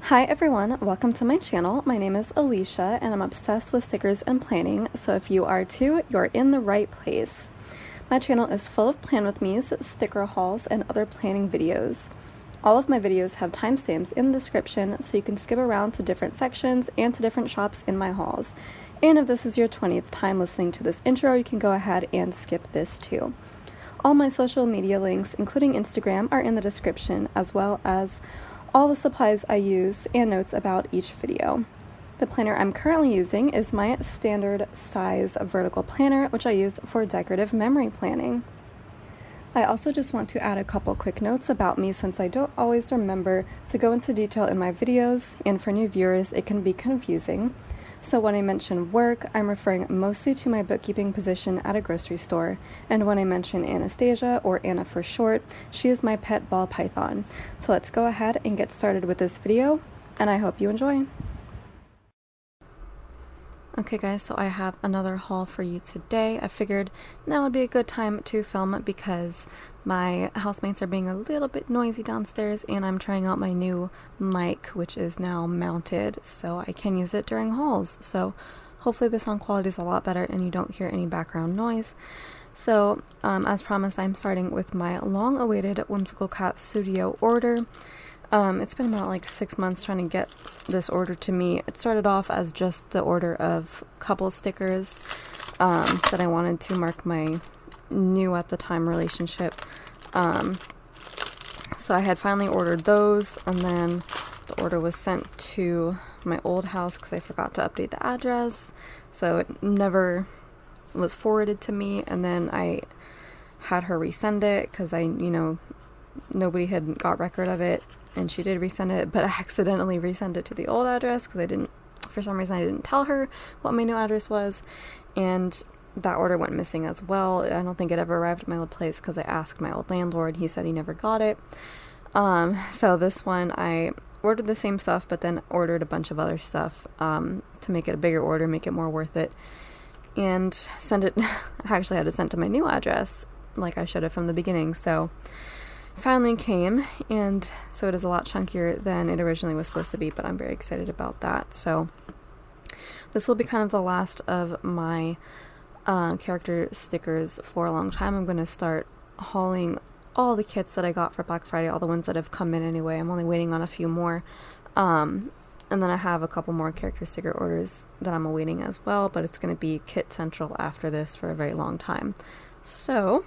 Hi everyone, welcome to my channel. My name is Alicia and I'm obsessed with stickers and planning, so if you are too, you're in the right place. My channel is full of plan with me's, sticker hauls, and other planning videos. All of my videos have timestamps in the description so you can skip around to different sections and to different shops in my hauls. And if this is your 20th time listening to this intro, you can go ahead and skip this too. All my social media links, including Instagram, are in the description, as well as all the supplies I use and notes about each video. The planner I'm currently using is my standard size vertical planner, which I use for decorative memory planning. I also just want to add a couple quick notes about me since I don't always remember to go into detail in my videos, and for new viewers it can be confusing. So when I mention work, I'm referring mostly to my bookkeeping position at a grocery store, and when I mention Anastasia, or Anna for short, she is my pet ball python. So let's go ahead and get started with this video, and I hope you enjoy. Okay guys, so I have another haul for you today. I figured now would be a good time to film because my housemates are being a little bit noisy downstairs and I'm trying out my new mic, which is now mounted so I can use it during hauls. So hopefully the sound quality is a lot better and you don't hear any background noise. So as promised, I'm starting with my long-awaited Whimsical Cat Studio order. It's been about like 6 months trying to get this order to me. It started off as just the order of couple stickers that I wanted to mark my new at the time relationship. So I had finally ordered those, and then the order was sent to my old house because I forgot to update the address, so it never was forwarded to me, and then I had her resend it because nobody had got record of it. And she did resend it, but I accidentally resent it to the old address because for some reason I didn't tell her what my new address was, and that order went missing as well. I don't think it ever arrived at my old place because I asked my old landlord. He said he never got it. So this one I ordered the same stuff, but then ordered a bunch of other stuff to make it a bigger order, make it more worth it, and send it. I actually had to send to my new address like I should have from the beginning. So finally came, and so it is a lot chunkier than it originally was supposed to be, but I'm very excited about that. So this will be kind of the last of my character stickers for a long time. I'm going to start hauling all the kits that I got for Black Friday, all the ones that have come in anyway. I'm only waiting on a few more, and then I have a couple more character sticker orders that I'm awaiting as well, but it's going to be kit central after this for a very long time. So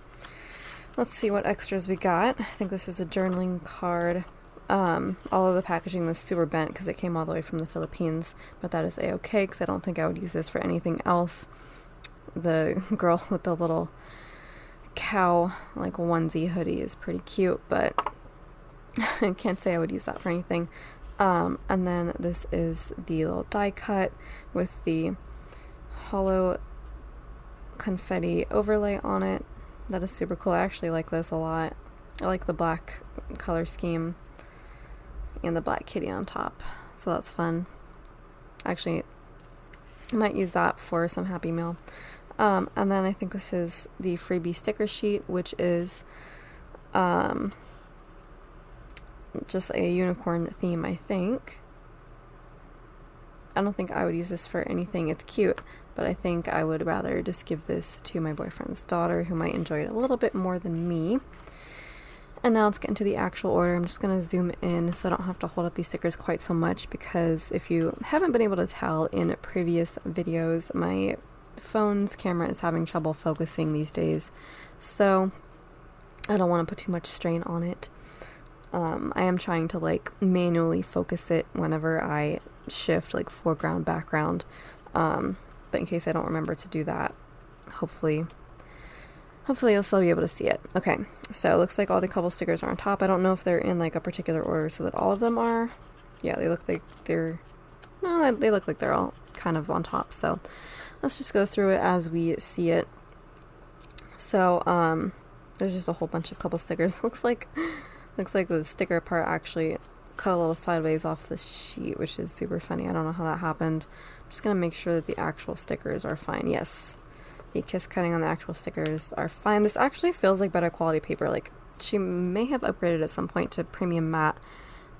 let's see what extras we got. I think this is a journaling card. All of the packaging was super bent because it came all the way from the Philippines, but that is a-okay because I don't think I would use this for anything else. The girl with the little cow like onesie hoodie is pretty cute, but I can't say I would use that for anything. And then this is the little die cut with the hollow confetti overlay on it. That is super cool. I actually like this a lot. I like the black color scheme and the black kitty on top, so that's fun. Actually, I might use that for some Happy Meal. And then I think this is the freebie sticker sheet, which is just a unicorn theme, I think. I don't think I would use this for anything. It's cute, but I think I would rather just give this to my boyfriend's daughter, who might enjoy it a little bit more than me. And now let's get into the actual order. I'm just going to zoom in so I don't have to hold up these stickers quite so much, because if you haven't been able to tell in previous videos, my phone's camera is having trouble focusing these days, so I don't want to put too much strain on it. I am trying to manually focus it whenever I shift foreground, background, but in case I don't remember to do that, hopefully you'll still be able to see it. Okay, so it looks like all the couple stickers are on top. I don't know if they're in a particular order so that all of them are. Yeah, they look like they're all kind of on top, so let's just go through it as we see it. So there's just a whole bunch of couple stickers. looks like the sticker part actually cut a little sideways off the sheet, which is super funny. I don't know how that happened. I'm just gonna make sure that the actual stickers are fine. Yes, the kiss cutting on the actual stickers are fine. This actually feels like better quality paper. She may have upgraded at some point to premium matte,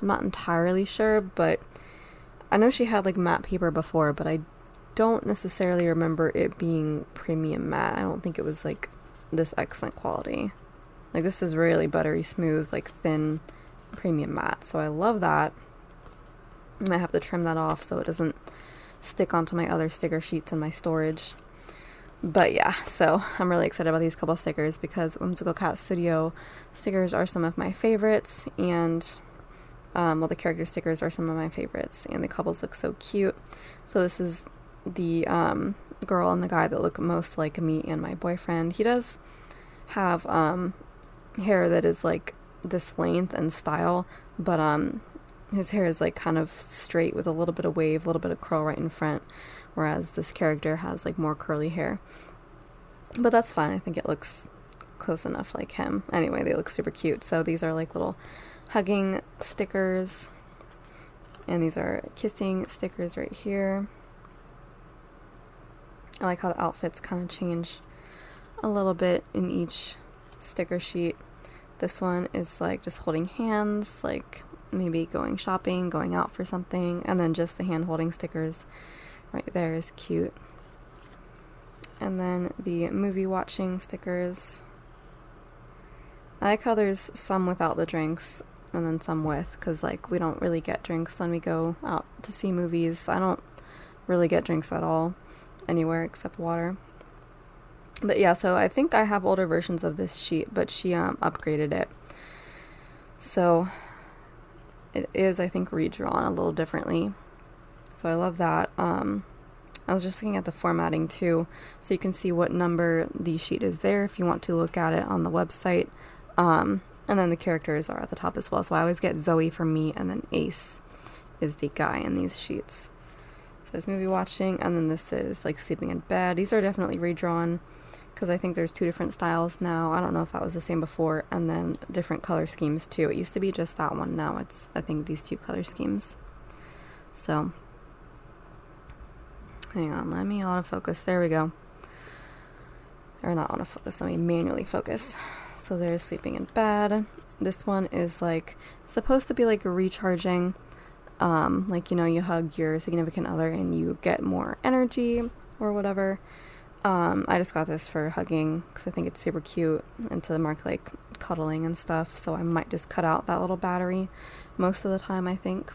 I'm not entirely sure, but I know she had like matte paper before, but I don't necessarily remember it being premium matte. I don't think it was like this excellent quality. Like this is really buttery smooth, like thin premium matte, so I love that. I might have to trim that off so it doesn't stick onto my other sticker sheets in my storage. But yeah, so I'm really excited about these couple stickers because Whimsical Cat Studio stickers are some of my favorites, and well, the character stickers are some of my favorites, and the couples look so cute. So this is the girl and the guy that look most like me and my boyfriend. He does have hair that is like this length and style, but his hair is like kind of straight with a little bit of wave, a little bit of curl right in front, whereas this character has like more curly hair. But that's fine. I think it looks close enough like him. Anyway, they look super cute. So these are like little hugging stickers, and these are kissing stickers right here. I like how the outfits kind of change a little bit in each sticker sheet. This one is like just holding hands, like maybe going shopping, going out for something, and then just the hand holding stickers right there is cute. And then the movie watching stickers. I like how there's some without the drinks and then some with, because like we don't really get drinks when we go out to see movies. I don't really get drinks at all anywhere except water. But yeah, so I think I have older versions of this sheet, but she upgraded it. So it is, I think, redrawn a little differently. So I love that. I was just looking at the formatting too, so you can see what number the sheet is there if you want to look at it on the website. And then the characters are at the top as well. So I always get Zoe for me, and then Ace is the guy in these sheets. So it's movie watching, and then this is like sleeping in bed. These are definitely redrawn, because I think there's two different styles now. I don't know if that was the same before, and then different color schemes too. It used to be just that one. Now it's, I think, these two color schemes. So, hang on, let me autofocus. There we go. Or not autofocus, let me manually focus. So there's sleeping in bed. This one is like supposed to be like recharging. Like, you know, you hug your significant other and you get more energy or whatever. I just got this for hugging because I think it's super cute and to mark like cuddling and stuff, so I might just cut out that little battery most of the time, I think.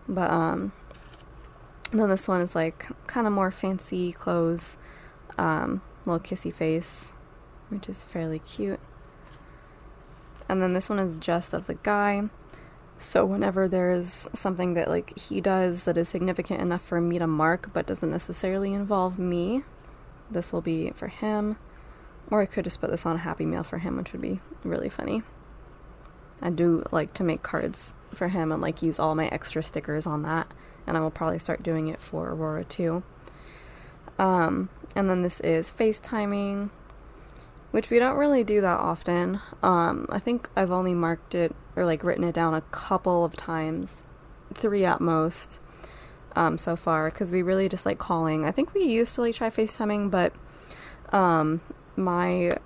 But then this one is like kind of more fancy clothes, little kissy face, which is fairly cute. And then this one is just of the guy. So whenever there's something that like he does that is significant enough for me to mark but doesn't necessarily involve me, this will be for him. Or I could just put this on a Happy Meal for him, which would be really funny. I do like to make cards for him and like use all my extra stickers on that, and I will probably start doing it for Aurora too. And then this is FaceTiming, which we don't really do that often. I think I've only marked it or like written it down a couple of times, 3 at most, so far, because we really just like calling. I think we used to like try FaceTiming, but my,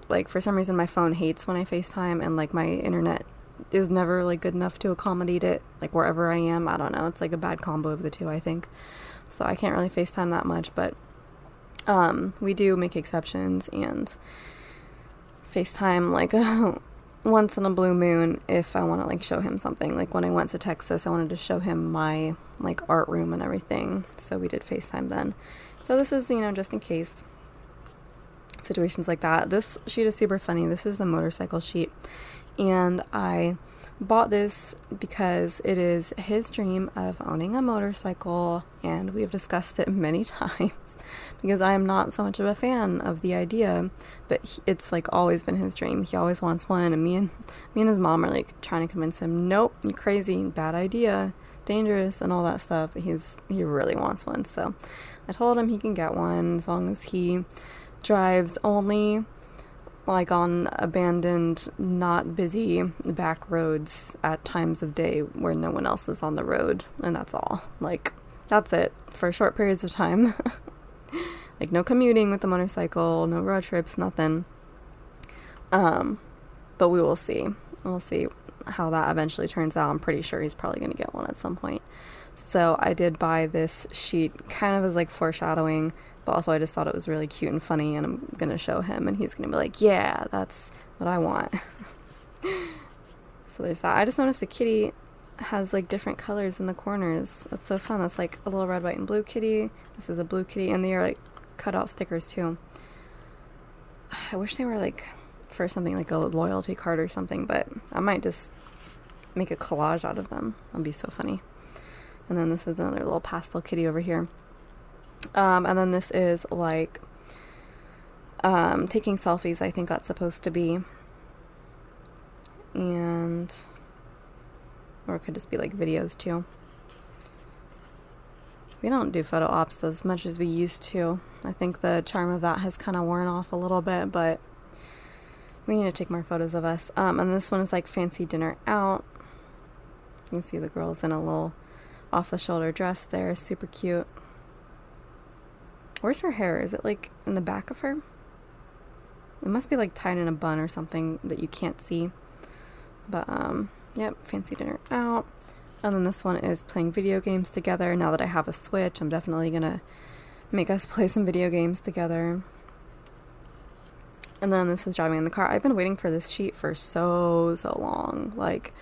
like, for some reason my phone hates when I FaceTime, and like my internet is never like good enough to accommodate it, like wherever I am. I don't know, it's like a bad combo of the two, I think. So I can't really FaceTime that much, but we do make exceptions and FaceTime like once in a blue moon if I want to like show him something. Like when I went to Texas, I wanted to show him my like art room and everything, so we did FaceTime then. So this is, you know, just in case situations like that. This sheet is super funny. This is the motorcycle sheet, and I bought this because it is his dream of owning a motorcycle, and we have discussed it many times because I am not so much of a fan of the idea, but it's like always been his dream. He always wants one, and me and his mom are like trying to convince him, nope, you're crazy, bad idea, dangerous, and all that stuff. But he really wants one, so I told him he can get one as long as he drives only like on abandoned, not busy back roads at times of day where no one else is on the road, and that's all. Like, that's it for short periods of time. Like, no commuting with the motorcycle, no road trips, nothing. But we will see. we'll see how that eventually turns out. I'm pretty sure he's probably going to get one at some point. So I did buy this sheet kind of as like foreshadowing, but also I just thought it was really cute and funny, and I'm going to show him and he's going to be like, yeah, that's what I want. So there's that. I just noticed the kitty has like different colors in the corners. That's so fun. That's like a little red, white, and blue kitty. This is a blue kitty, and they are like cut out stickers too. I wish they were like for something like a loyalty card or something, but I might just make a collage out of them. That'd be so funny. And then this is another little pastel kitty over here. And then this is like taking selfies, I think that's supposed to be. And or it could just be like videos too. We don't do photo ops as much as we used to. I think the charm of that has kind of worn off a little bit, but we need to take more photos of us. And this one is like fancy dinner out. You can see the girl's in a little off-the-shoulder dress there. Super cute. Where's her hair? Is it like in the back of her? It must be like tied in a bun or something that you can't see. But, yep, fancy dinner out. And then this one is playing video games together. Now that I have a Switch, I'm definitely going to make us play some video games together. And then this is driving in the car. I've been waiting for this sheet for so long. Like,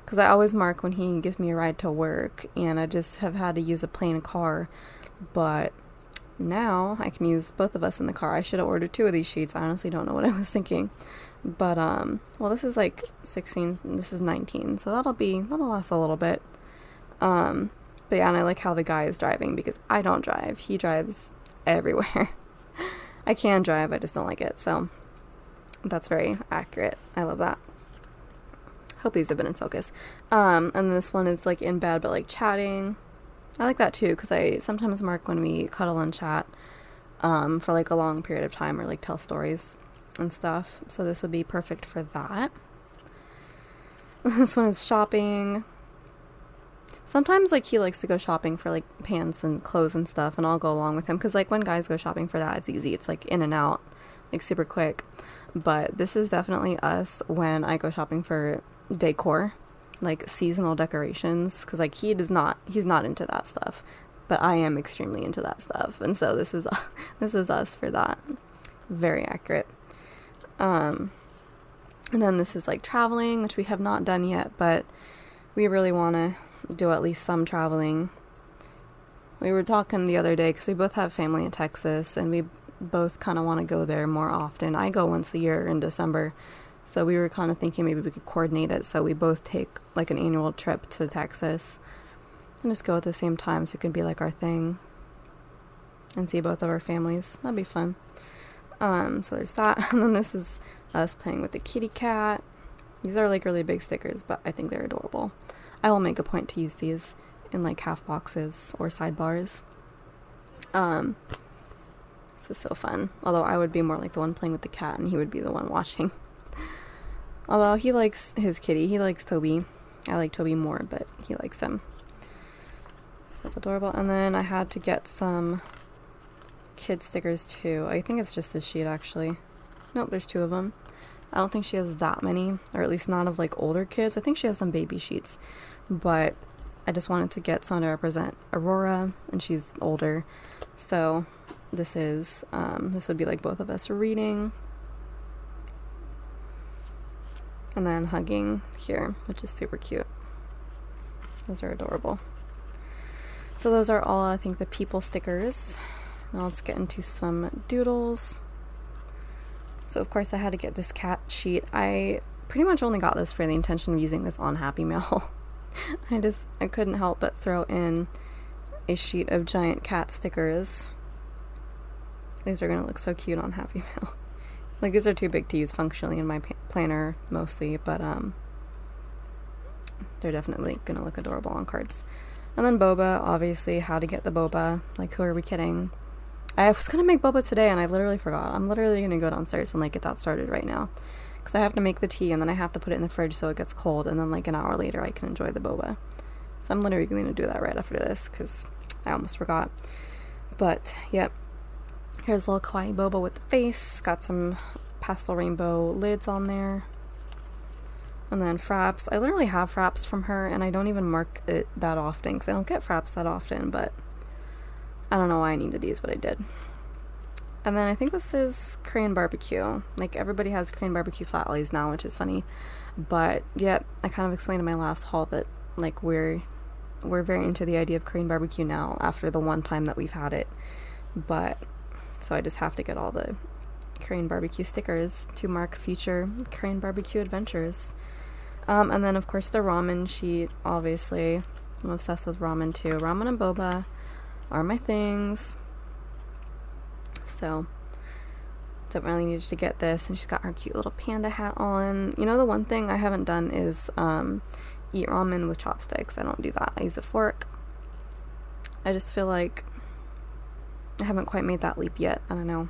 because I always mark when he gives me a ride to work, and I just have had to use a plain car. But now I can use both of us in the car. I should have ordered 2 of these sheets. I honestly don't know what I was thinking. But, well, this is like 16, this is 19, so that'll last a little bit. But yeah, and I like how the guy is driving, because I don't drive. He drives everywhere. I can drive, I just don't like it, so that's very accurate. I love that. Hope these have been in focus. And this one is like in bed, but like chatting. I like that too, because I sometimes mark when we cuddle and chat, for like a long period of time, or like tell stories and stuff. So this would be perfect for that. This one is shopping. Sometimes like he likes to go shopping for like pants and clothes and stuff, and I'll go along with him, because like when guys go shopping for that, it's easy. It's like in and out, like super quick. But this is definitely us when I go shopping for decor, like seasonal decorations, because like he's not into that stuff, but I am extremely into that stuff, and so this is us for that. Very accurate. And then this is like traveling, which we have not done yet, but we really want to do at least some traveling. We were talking the other day, because we both have family in Texas, and we both kind of want to go there more often. I go once a year in December, so we were kind of thinking maybe we could coordinate it so we both take like an annual trip to Texas and just go at the same time, so it could be like our thing and see both of our families. That'd be fun. So there's that. And then this is us playing with the kitty cat. These are like really big stickers, but I think they're adorable. I will make a point to use these in like half boxes or sidebars. This is so fun. Although I would be more like the one playing with the cat, and he would be the one watching. Although he likes his kitty. He likes Toby. I like Toby more, but he likes him. So that's adorable. And then I had to get some kid stickers too. I think it's just this sheet actually. Nope, there's 2 of them. I don't think she has that many, or at least not of like older kids. I think she has some baby sheets, but I just wanted to get some to represent Aurora, and she's older. So this would be like both of us reading and then hugging here, which is super cute. Those are adorable. So those are all, I think, the people stickers. Now let's get into some doodles. So of course I had to get this cat sheet. I pretty much only got this for the intention of using this on Happy Mail. I couldn't help but throw in a sheet of giant cat stickers. These are gonna look so cute on Happy Mail. Like, these are too big to use functionally in my planner mostly, but they're definitely gonna look adorable on cards. And then boba, obviously, how to get the boba. Like, who are we kidding? I was gonna make boba today and I literally forgot. I'm literally gonna go downstairs and like get that started right now, because I have to make the tea and then I have to put it in the fridge so it gets cold, and then like an hour later I can enjoy the boba. So I'm literally gonna do that right after this, because I almost forgot. But yep, here's a little kawaii boba with the face. Got some pastel rainbow lids on there. And then fraps. I literally have fraps from her, and I don't even mark it that often because I don't get fraps that often, but I don't know why I needed these, but I did. And then I think this is Korean barbecue. Like, everybody has Korean barbecue flat lays now, which is funny. But, yeah, I kind of explained in my last haul that, like, we're very into the idea of Korean barbecue now after the one time that we've had it. But, so I just have to get all the Korean barbecue stickers to mark future Korean barbecue adventures. And then, of course, the ramen sheet, obviously. I'm obsessed with ramen, too. Ramen and boba are my things. So, don't really need to get this. And she's got her cute little panda hat on. You know, the one thing I haven't done is eat ramen with chopsticks. I don't do that. I use a fork. I just feel like I haven't quite made that leap yet. I don't know.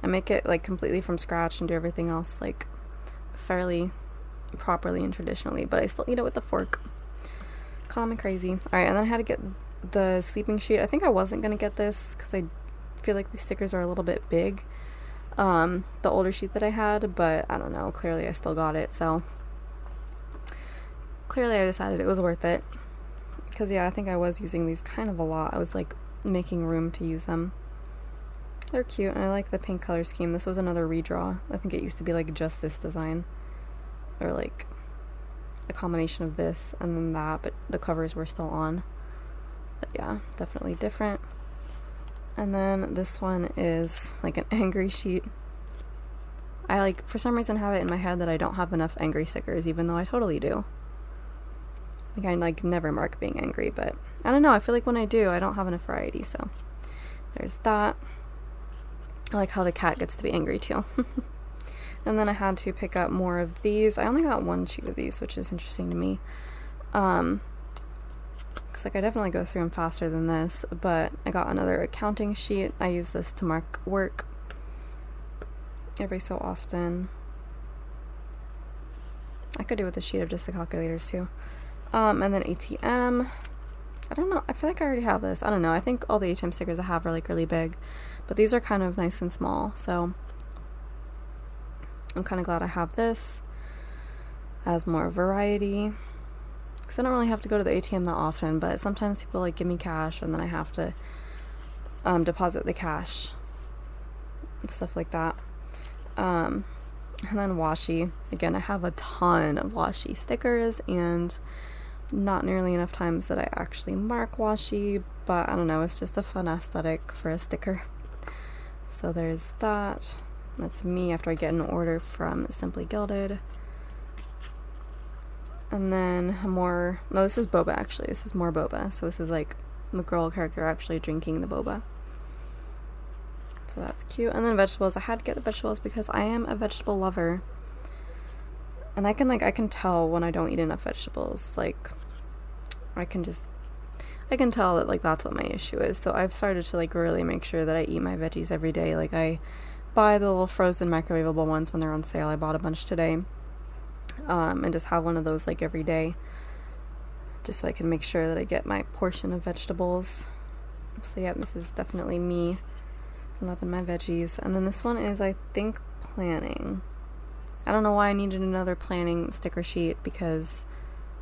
I make it, like, completely from scratch and do everything else, like, fairly properly and traditionally, but I still eat it with a fork. Call me crazy. Alright, and then I had to get the sleeping sheet. I think I wasn't going to get this because I feel like these stickers are a little bit big. The older sheet that I had, but I don't know. Clearly I still got it, so clearly I decided it was worth it. Because, yeah, I think I was using these kind of a lot. I was, like, making room to use them. They're cute, and I like the pink color scheme. This was another redraw. I think it used to be, like, just this design. Or, like, a combination of this and then that, but the covers were still on. But, yeah, definitely different. And then this one is, like, an angry sheet. I, like, for some reason have it in my head that I don't have enough angry stickers, even though I totally do. Like, I, like, never mark being angry, but I don't know. I feel like when I do, I don't have enough variety, so there's that. I like how the cat gets to be angry, too. And then I had to pick up more of these. I only got one sheet of these, which is interesting to me. Because, like, I definitely go through them faster than this. But I got another accounting sheet. I use this to mark work every so often. I could do with a sheet of just the calculators, too. And then ATM. I don't know. I feel like I already have this. I don't know. I think all the ATM stickers I have are, like, really big. But these are kind of nice and small, so I'm kind of glad I have this as more variety, because I don't really have to go to the ATM that often, but sometimes people, like, give me cash and then I have to deposit the cash and stuff like that. And then washi. Again, I have a ton of washi stickers and not nearly enough times that I actually mark washi, but I don't know, it's just a fun aesthetic for a sticker. So there's that. That's me after I get an order from Simply Gilded. And then more, no, this is boba actually. This is more boba. So this is like the girl character actually drinking the boba. So that's cute. And then vegetables. I had to get the vegetables because I am a vegetable lover. And I can tell when I don't eat enough vegetables. Like, I can tell that, like, that's what my issue is. So I've started to, like, really make sure that I eat my veggies every day. Like, I buy the little frozen microwavable ones when they're on sale. I bought a bunch today. And just have one of those, like, every day. Just so I can make sure that I get my portion of vegetables. So, yeah, this is definitely me loving my veggies. And then this one is, I think, planning. I don't know why I needed another planning sticker sheet because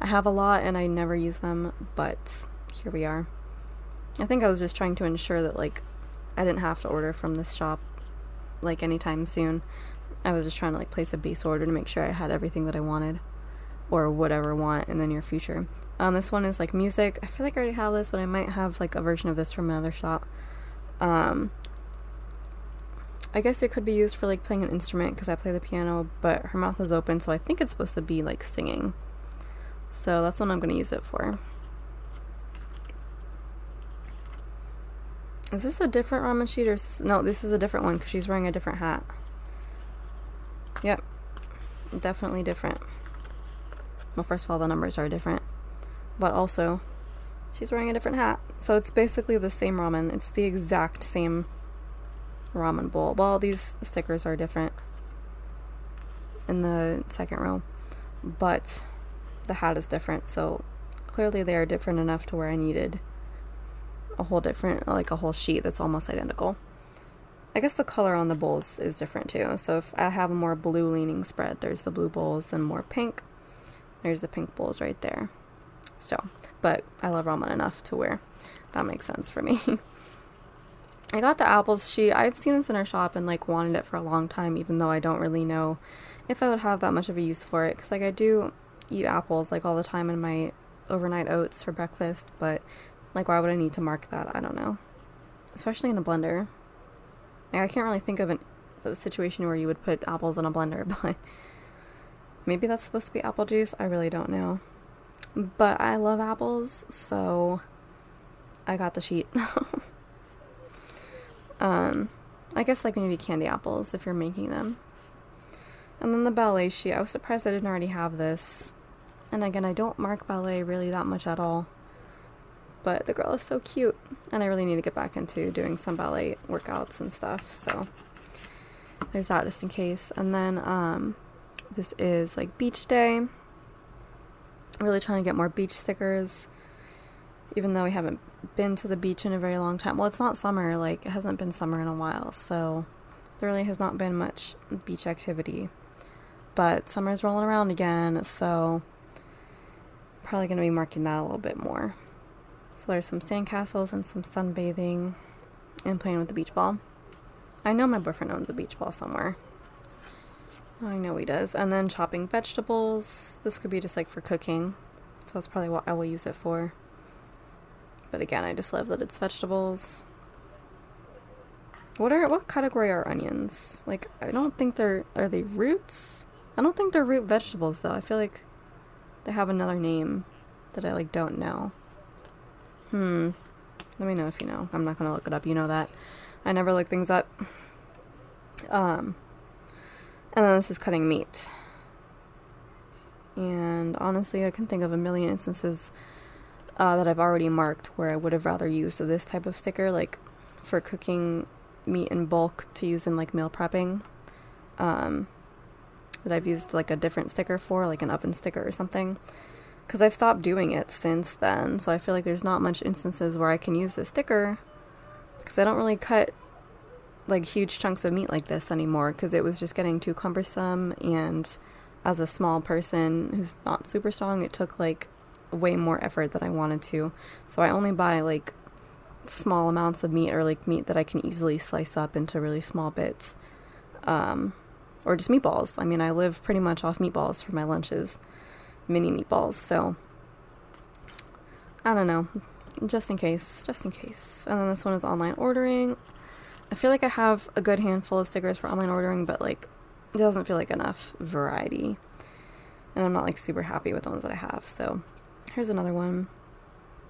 I have a lot and I never use them, but here we are. I think I was just trying to ensure that, like, I didn't have to order from this shop, like, anytime soon. I was just trying to, like, place a base order to make sure I had everything that I wanted or would ever want in the near future. This one is, like, music. I feel like I already have this, but I might have, like, a version of this from another shop. I guess it could be used for, like, playing an instrument because I play the piano, but her mouth is open, so I think it's supposed to be, like, singing. So that's what I'm going to use it for. Is this a different ramen sheet or is this... No, this is a different one because she's wearing a different hat. Yep. Definitely different. Well, first of all, the numbers are different. But also, she's wearing a different hat. So it's basically the same ramen. It's the exact same ramen bowl. Well, these stickers are different in the second row. But the hat is different. So clearly they are different enough to where I needed a whole different, like a whole sheet that's almost identical. I guess the color on the bowls is different too. So if I have a more blue leaning spread, there's the blue bowls, and more pink, there's the pink bowls right there. So, but I love ramen enough to where that makes sense for me. I got the apples sheet. I've seen this in our shop and like wanted it for a long time, even though I don't really know if I would have that much of a use for it. Because like I do eat apples like all the time in my overnight oats for breakfast, but like why would I need to mark that? I don't know. Especially in a blender. Like, I can't really think of a situation where you would put apples in a blender, but maybe that's supposed to be apple juice. I really don't know. But I love apples, so I got the sheet. I guess like maybe candy apples if you're making them. And then the ballet sheet. I was surprised I didn't already have this. And again, I don't mark ballet really that much at all. But the girl is so cute, and I really need to get back into doing some ballet workouts and stuff, so there's that just in case. And then this is like beach day. I'm really trying to get more beach stickers, even though we haven't been to the beach in a very long time. Well, it's not summer, like it hasn't been summer in a while, so there really has not been much beach activity. But summer's rolling around again, so probably going to be marking that a little bit more. So there's some sandcastles and some sunbathing and playing with the beach ball. I know my boyfriend owns a beach ball somewhere. I know he does. And then chopping vegetables. This could be just like for cooking, so that's probably what I will use it for. But again, I just love that it's vegetables. What category are onions? Like, I don't think are they roots? I don't think they're root vegetables though. I feel like they have another name that I like don't know. Let me know if you know. I'm not gonna look it up. You know that. I never look things up. And then this is cutting meat. And honestly, I can think of a million instances that I've already marked where I would have rather used this type of sticker, like for cooking meat in bulk to use in like meal prepping. That I've used like a different sticker for, like an oven sticker or something. Because I've stopped doing it since then, so I feel like there's not much instances where I can use this sticker, because I don't really cut like huge chunks of meat like this anymore, because it was just getting too cumbersome, and as a small person who's not super strong, it took like way more effort than I wanted to. So I only buy like small amounts of meat, or like meat that I can easily slice up into really small bits, or just meatballs. I mean, I live pretty much off meatballs for my lunches. Mini meatballs, so I don't know, just in case. And then this one is online ordering. I feel like I have a good handful of stickers for online ordering, but like it doesn't feel like enough variety, and I'm not like super happy with the ones that I have. So here's another one.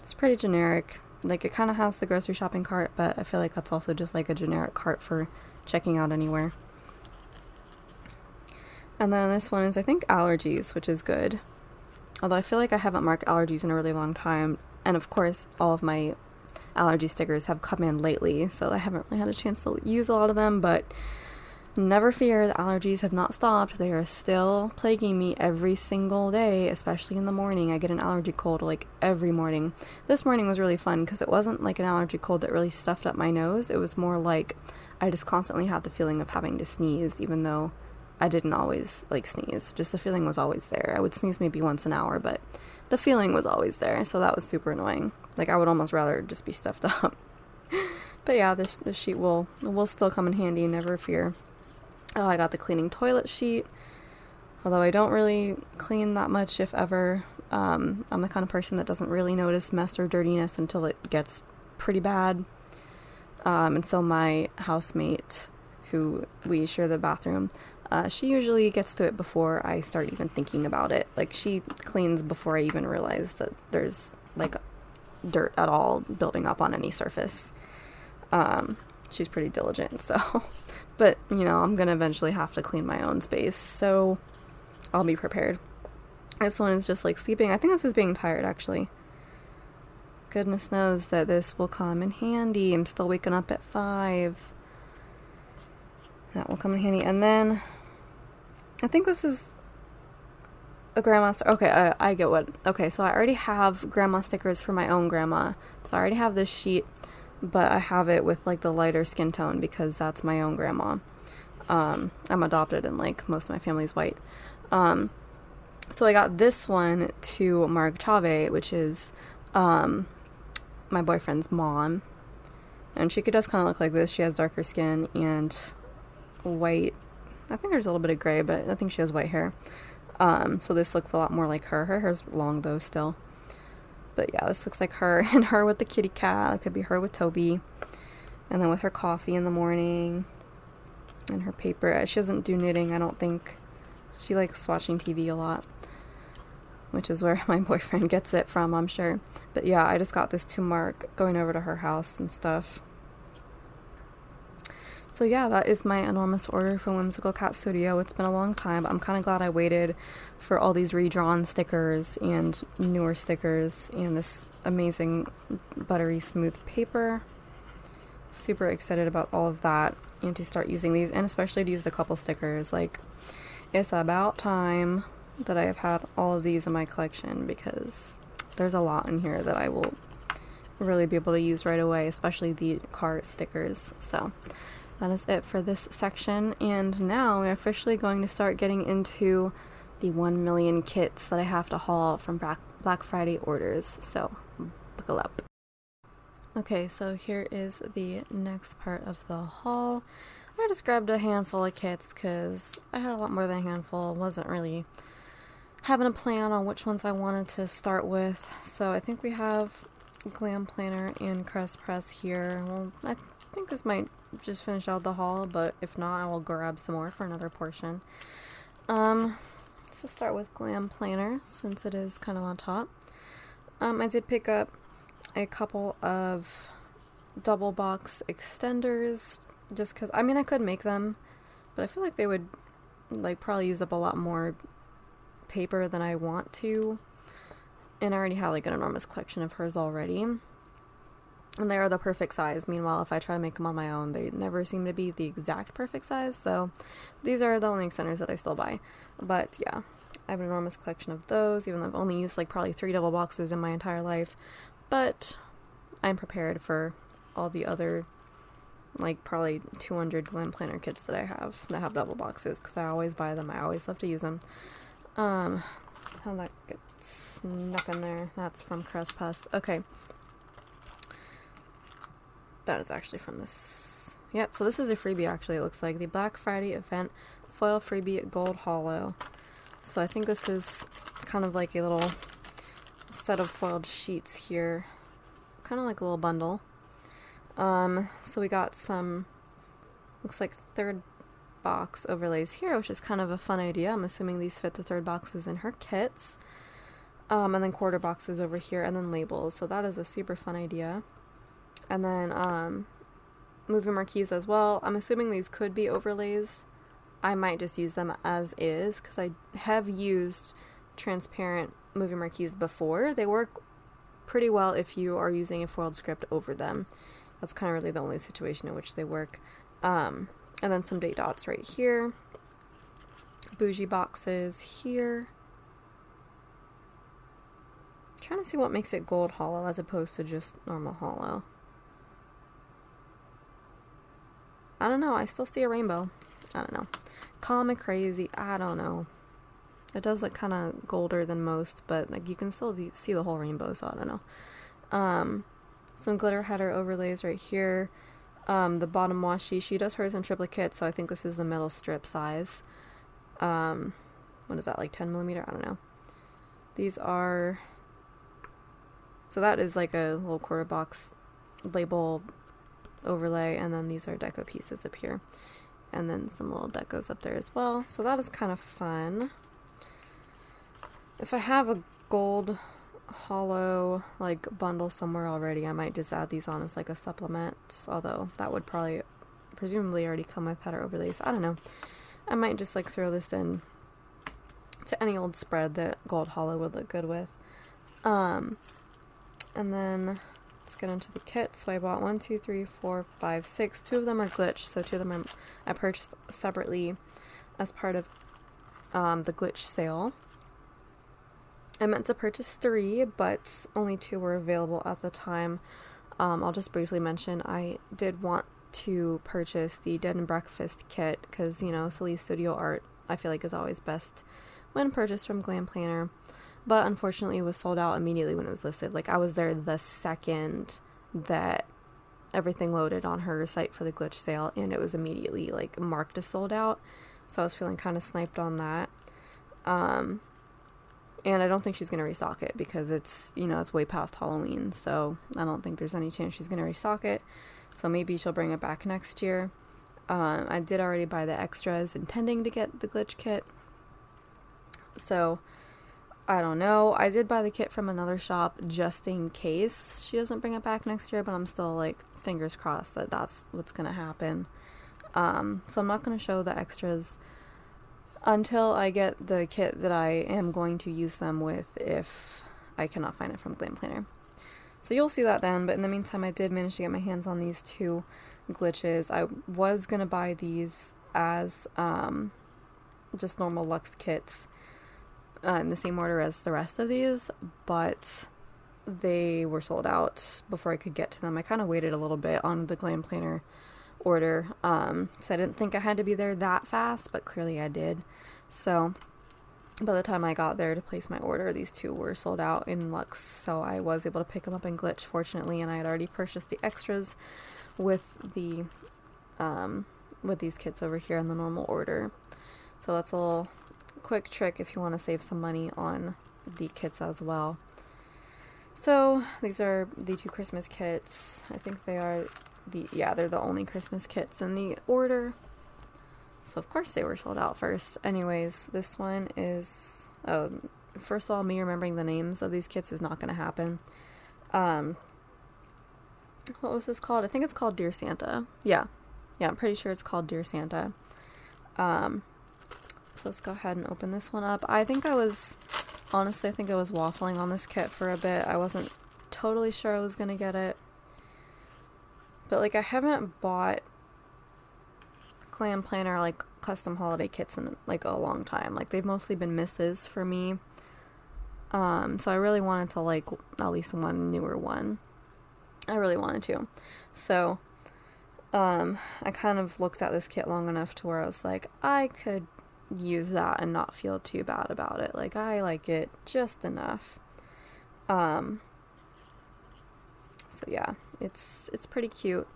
It's pretty generic, like it kind of has the grocery shopping cart, but I feel like that's also just like a generic cart for checking out anywhere. And then this one is, I think, allergies, which is good. Although I feel like I haven't marked allergies in a really long time. And of course, all of my allergy stickers have come in lately, so I haven't really had a chance to use a lot of them. But never fear, the allergies have not stopped. They are still plaguing me every single day, especially in the morning. I get an allergy cold like every morning. This morning was really fun because it wasn't like an allergy cold that really stuffed up my nose. It was more like I just constantly had the feeling of having to sneeze, even though I didn't always like sneeze. Just the feeling was always there. I would sneeze maybe once an hour, but the feeling was always there, so that was super annoying. Like I would almost rather just be stuffed up. But yeah, this sheet will still come in handy, never fear. Oh, I got the cleaning toilet sheet. Although I don't really clean that much, if ever. I'm the kind of person that doesn't really notice mess or dirtiness until it gets pretty bad. And so my housemate, who we share the bathroom, she usually gets to it before I start even thinking about it. Like, she cleans before I even realize that there's, like, dirt at all building up on any surface. She's pretty diligent, so. But, you know, I'm gonna eventually have to clean my own space, so I'll be prepared. This one is just, like, sleeping. I think this is being tired, actually. Goodness knows that this will come in handy. I'm still waking up at 5. That will come in handy. And then I think this is a grandma okay, I get what. Okay, so I already have grandma stickers for my own grandma. So I already have this sheet. but I have it with like the lighter skin tone because that's my own grandma. I'm adopted and like most of my family's white. So I got this one to Mark Chave, which is my boyfriend's mom. And she does kind of look like this. She has darker skin and white. I think there's a little bit of gray, but I think she has white hair. So this looks a lot more like her. Her hair's long though still. But yeah, this looks like her, and her with the kitty cat. It could be her with Toby. And then with her coffee in the morning. And her paper. She doesn't do knitting, I don't think. She likes watching TV a lot, which is where my boyfriend gets it from, I'm sure. But yeah, I just got this to Mark, going over to her house and stuff. So yeah, that is my enormous order from Whimsical Cat Studio. It's been a long time. I'm kind of glad I waited for all these redrawn stickers and newer stickers and this amazing buttery smooth paper. Super excited about all of that and to start using these, and especially to use the couple stickers. Like, it's about time that I have had all of these in my collection because there's a lot in here that I will really be able to use right away, especially the card stickers. So that is it for this section, and now we're officially going to start getting into the 1 million kits that I have to haul from Black Friday orders, so buckle up. Okay, so here is the next part of the haul. I just grabbed a handful of kits because I had a lot more than a handful. Wasn't really having a plan on which ones I wanted to start with. So I think we have Glam Planner and Crest Press here. Well, I think this might just finish out the haul, but if not, I will grab some more for another portion. Let's just start with Glam Planner since it is kind of on top. I did pick up a couple of double box extenders just because, I mean, I could make them, but I feel like they would like probably use up a lot more paper than I want to, and I already have like an enormous collection of hers already, and they are the perfect size. Meanwhile, if I try to make them on my own, they never seem to be the exact perfect size, so these are the only extenders that I still buy. But yeah, I have an enormous collection of those, even though I've only used like probably 3 double boxes in my entire life. But I'm prepared for all the other, like, probably 200 Glam Planner kits that I have that have double boxes, because I always buy them. I always love to use them. How that gets snuck in there. That's from Crest Press. Okay. That is actually from this. Yep, so this is a freebie, actually, it looks like. The Black Friday event foil freebie gold hollow. So I think this is kind of like a little set of foiled sheets here, kind of like a little bundle. So we got some, looks like 3rd box overlays here, which is kind of a fun idea. I'm assuming these fit the 3rd boxes in her kits. And then quarter boxes over here, and then labels. So that is a super fun idea. And then moving marquees as well. I'm assuming these could be overlays. I might just use them as is, because I have used transparent moving marquees before. They work pretty well if you are using a foiled script over them. That's kind of really the only situation in which they work. And then some date dots right here. Bougie boxes here. I'm trying to see what makes it gold hollow as opposed to just normal hollow. I don't know. I still see a rainbow. I don't know. Call me crazy. I don't know. It does look kind of golder than most, but like you can still see the whole rainbow, so I don't know. Some glitter header overlays right here. The bottom washi, she does hers in triplicate, so I think this is the middle strip size. What is that, like 10 millimeter? I don't know. These are, so that is like a little quarter box label overlay, and then these are deco pieces up here. And then some little decos up there as well. So that is kind of fun. If I have a gold hollow like bundle somewhere already, I might just add these on as like a supplement, although that would probably presumably already come with header overlays. I don't know. I might just like throw this in to any old spread that gold hollow would look good with. And then let's get into the kit. So I bought 1, 2, 3, 4, 5, 6. 2 of them are glitch, so 2 of them I purchased separately as part of the glitch sale. I meant to purchase 3, but only 2 were available at the time. I'll just briefly mention I did want to purchase the Dead and Breakfast kit because, you know, Soleil Studio art I feel like is always best when purchased from Glam Planner, but unfortunately it was sold out immediately when it was listed. Like, I was there the second that everything loaded on her site for the glitch sale, and it was immediately like marked as sold out, so I was feeling kind of sniped on that. And I don't think she's going to restock it because it's, you know, it's way past Halloween, so I don't think there's any chance she's going to restock it. So maybe she'll bring it back next year. I did already buy the extras intending to get the glitch kit. So I don't know. I did buy the kit from another shop just in case she doesn't bring it back next year, but I'm still like fingers crossed that that's what's going to happen. So I'm not going to show the extras until I get the kit that I am going to use them with if I cannot find it from Glam Planner. So you'll see that then, but in the meantime I did manage to get my hands on these two glitches. I was going to buy these as just normal luxe kits in the same order as the rest of these, but they were sold out before I could get to them. I kind of waited a little bit on the Glam Planner order, so I didn't think I had to be there that fast, but clearly I did. So by the time I got there to place my order, these two were sold out in luxe, so I was able to pick them up in glitch, fortunately, and I had already purchased the extras with the with these kits over here in the normal order. So that's a little quick trick if you want to save some money on the kits as well. So these are the two Christmas kits. I think they are they're the only Christmas kits in the order. So of course they were sold out first. Anyways, this one is, first of all, me remembering the names of these kits is not going to happen. What was this called? I think it's called Dear Santa. Yeah, I'm pretty sure it's called Dear Santa. So let's go ahead and open this one up. Honestly, I think I was waffling on this kit for a bit. I wasn't totally sure I was going to get it. But, like, I haven't bought Glam Planner, like, custom holiday kits in, like, a long time. Like, they've mostly been misses for me. So I really wanted to, like, at least one newer one. I really wanted to. So, I kind of looked at this kit long enough to where I was like, I could use that and not feel too bad about it. Like, I like it just enough. So yeah, it's pretty cute.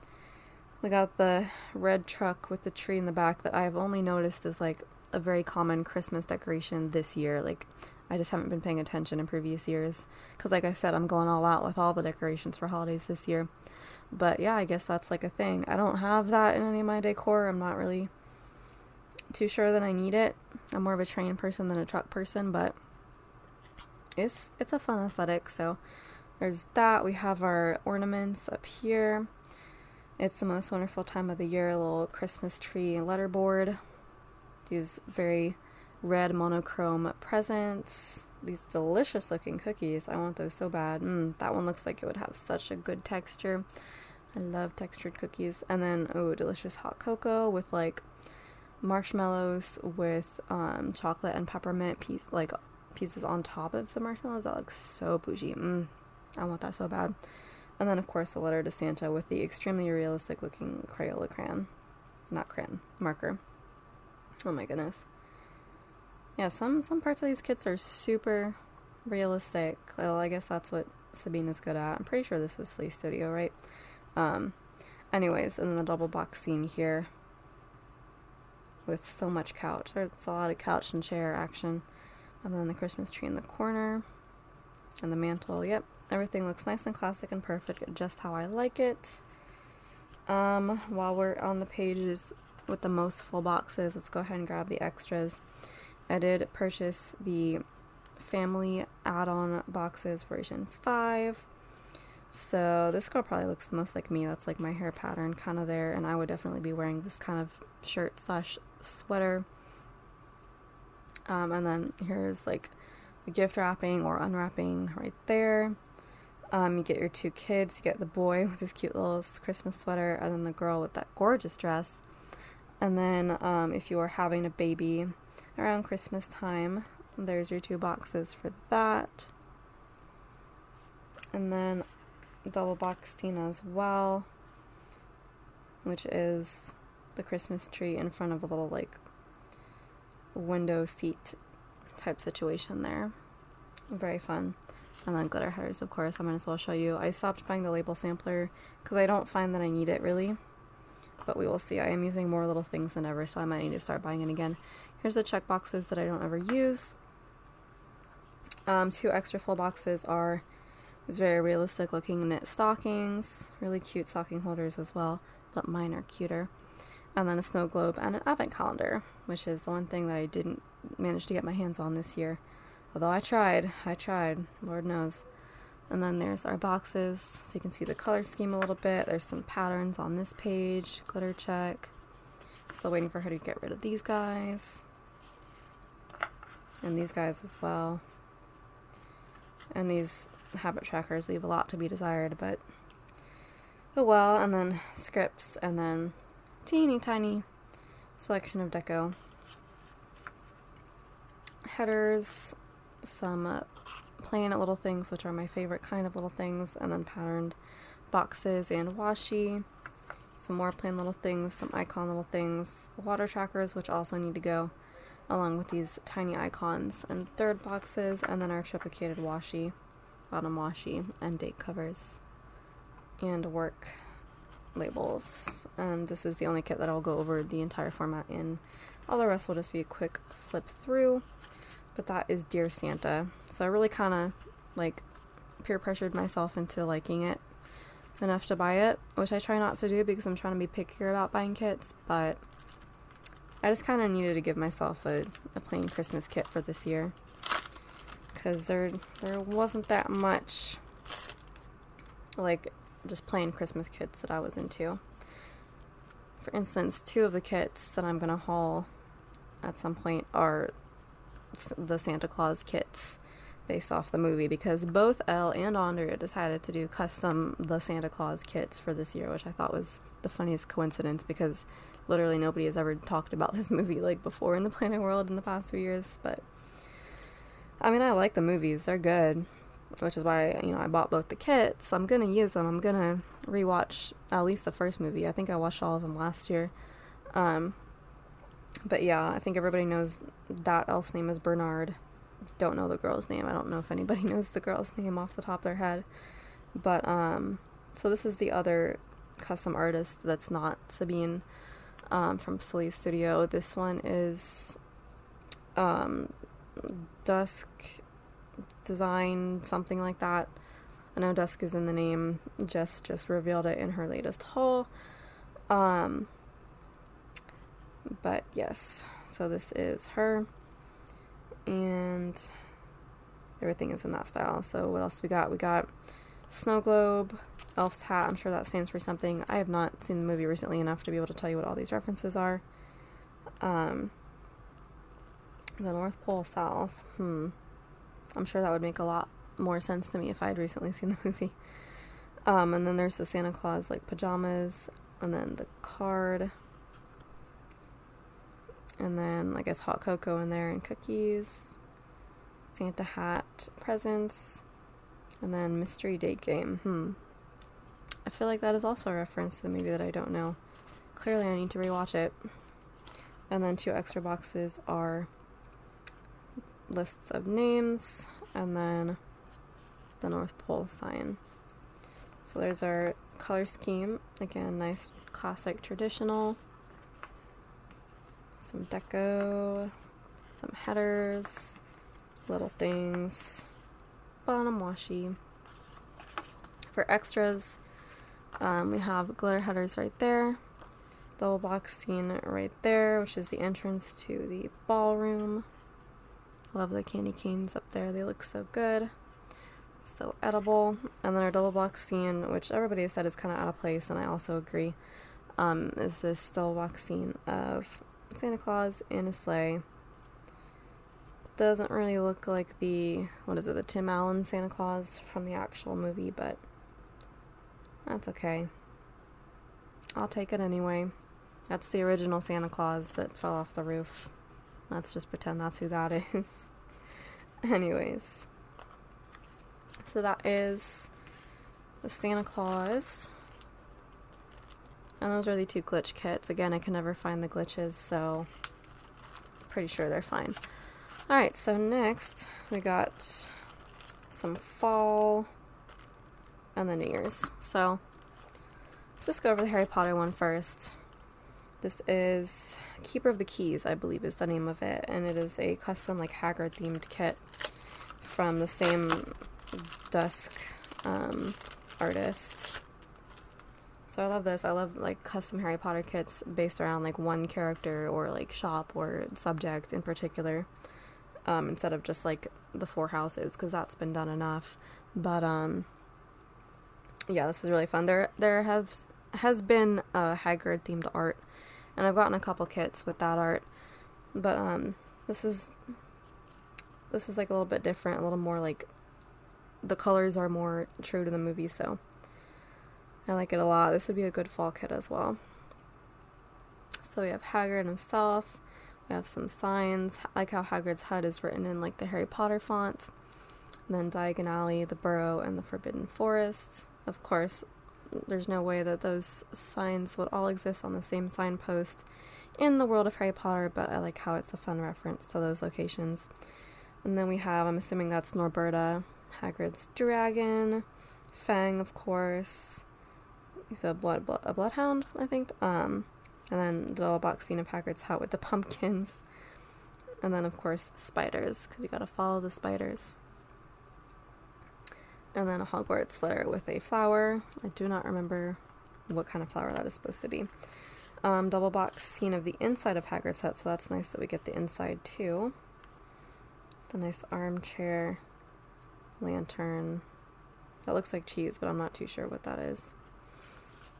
We got the red truck with the tree in the back that I've only noticed is like a very common Christmas decoration this year. Like, I just haven't been paying attention in previous years because, like I said, I'm going all out with all the decorations for holidays this year. But yeah, I guess that's like a thing. I don't have that in any of my decor. I'm not really too sure that I need it. I'm more of a train person than a truck person, but it's a fun aesthetic. So there's that. We have our ornaments up here. It's the most wonderful time of the year. A little Christmas tree letterboard. These very red monochrome presents. These delicious looking cookies. I want those so bad. That one looks like it would have such a good texture. I love textured cookies. And then, delicious hot cocoa with like marshmallows with chocolate and peppermint pieces on top of the marshmallows. That looks so bougie. I want that so bad. And then, of course, a letter to Santa with the extremely realistic looking Crayola marker. Oh my goodness. Yeah, some parts of these kits are super realistic. Well, I guess that's what Sabina's good at. I'm pretty sure this is Soleil Studio, right? Anyways, and then the double box scene here with so much couch. There's a lot of couch and chair action. And then the Christmas tree in the corner. And the mantle. Yep, everything looks nice and classic and perfect, just how I like it. While we're on the pages with the most full boxes, let's go ahead and grab the extras. I did purchase the family add-on boxes version 5. So this girl probably looks the most like me. That's like my hair pattern kind of there, and I would definitely be wearing this kind of shirt / sweater. And then here's like the gift wrapping or unwrapping right there. You get your two kids. You get the boy with his cute little Christmas sweater, and then the girl with that gorgeous dress. And then if you are having a baby around Christmas time, there's your two boxes for that. And then double box scene as well, which is the Christmas tree in front of a little like window seat type situation there. Very fun. And then glitter headers, of course, I might as well show you. I stopped buying the label sampler because I don't find that I need it really, but we will see. I am using more little things than ever, so I might need to start buying it again. Here's the check boxes that I don't ever use. 2 extra full boxes are these very realistic looking knit stockings, really cute stocking holders as well, but mine are cuter. And then a snow globe and an advent calendar, which is the one thing that I didn't manage to get my hands on this year. Although I tried, Lord knows. And then there's our boxes, so you can see the color scheme a little bit. There's some patterns on this page, glitter check. Still waiting for her to get rid of these guys. And these guys as well. And these habit trackers leave a lot to be desired, but oh well. And then scripts, and then teeny tiny selection of deco. Headers, some plain little things, which are my favorite kind of little things, and then patterned boxes and washi. Some more plain little things, some icon little things, water trackers, which also need to go, along with these tiny icons, and third boxes, and then our triplicated washi, bottom washi, and date covers, and work labels. And this is the only kit that I'll go over the entire format in. All the rest will just be a quick flip through. But that is Dear Santa. So I really kind of like peer pressured myself into liking it enough to buy it, which I try not to do because I'm trying to be pickier about buying kits, but I just kind of needed to give myself a plain Christmas kit for this year, because there wasn't that much like just plain Christmas kits that I was into. For instance, 2 of the kits that I'm gonna haul at some point are the Santa Claus kits based off the movie, because both Elle and Andrea decided to do custom the Santa Claus kits for this year, which I thought was the funniest coincidence, because literally nobody has ever talked about this movie like before in the planning world in the past few years. But I mean, I like the movies, they're good, which is why, you know, I bought both the kits. I'm gonna use them. I'm gonna rewatch at least the first movie. I think I watched all of them last year. But yeah, I think everybody knows that elf's name is Bernard. Don't know the girl's name. I don't know if anybody knows the girl's name off the top of their head. But, so this is the other custom artist that's not Sabine, from Sleaze Studio. This one is, Dusk Design, something like that. I know Dusk is in the name. Jess just revealed it in her latest haul. But yes, so this is her, and everything is in that style. So what else we got? We got snow globe, elf's hat. I'm sure that stands for something. I have not seen the movie recently enough to be able to tell you what all these references are. The North Pole South. I'm sure that would make a lot more sense to me if I had recently seen the movie. And then there's the Santa Claus like pajamas, and then the card. And then, I guess, hot cocoa in there and cookies, Santa hat, presents, and then mystery date game. I feel like that is also a reference to the movie that I don't know. Clearly, I need to rewatch it. And then 2 extra boxes are lists of names, and then the North Pole sign. So there's our color scheme. Again, nice, classic, traditional. Some deco, some headers, little things, bottom washi. For extras, we have glitter headers right there, double box scene right there, which is the entrance to the ballroom. Love the candy canes up there, they look so good, so edible. And then our double box scene, which everybody has said is kind of out of place, and I also agree, is this double box scene of Santa Claus in a sleigh. Doesn't really look like the Tim Allen Santa Claus from the actual movie, but that's okay. I'll take it anyway. That's the original Santa Claus that fell off the roof. Let's just pretend that's who that is. Anyways, so that is the Santa Claus. And those are the 2 glitch kits. Again, I can never find the glitches, so pretty sure they're fine. Alright, so next we got some fall and the New Year's. So let's just go over the Harry Potter one first. This is Keeper of the Keys, I believe is the name of it, and it is a custom like Hagrid themed kit from the same Dusk artist. So I love this. I love like custom Harry Potter kits based around like one character or like shop or subject in particular, instead of just like the 4 houses, because that's been done enough. But yeah, this is really fun. There has been Hagrid themed art, and I've gotten a couple kits with that art, but this is like a little bit different, a little more like the colors are more true to the movie, so I like it a lot. This would be a good fall kit as well. So we have Hagrid himself. We have some signs. I like how Hagrid's HUD is written in like the Harry Potter font. And then Diagon Alley, the Burrow, and the Forbidden Forest. Of course, there's no way that those signs would all exist on the same signpost in the world of Harry Potter, but I like how it's a fun reference to those locations. And then we have, I'm assuming that's Norberta, Hagrid's dragon, Fang, of course. He's a bloodhound, I think. And then the little box scene of Hagrid's hut with the pumpkins. And then, of course, spiders, because you gotta follow the spiders. And then a Hogwarts letter with a flower. I do not remember what kind of flower that is supposed to be. Double box scene of the inside of Hagrid's hut, so that's nice that we get the inside too. The nice armchair, lantern. That looks like cheese, but I'm not too sure what that is.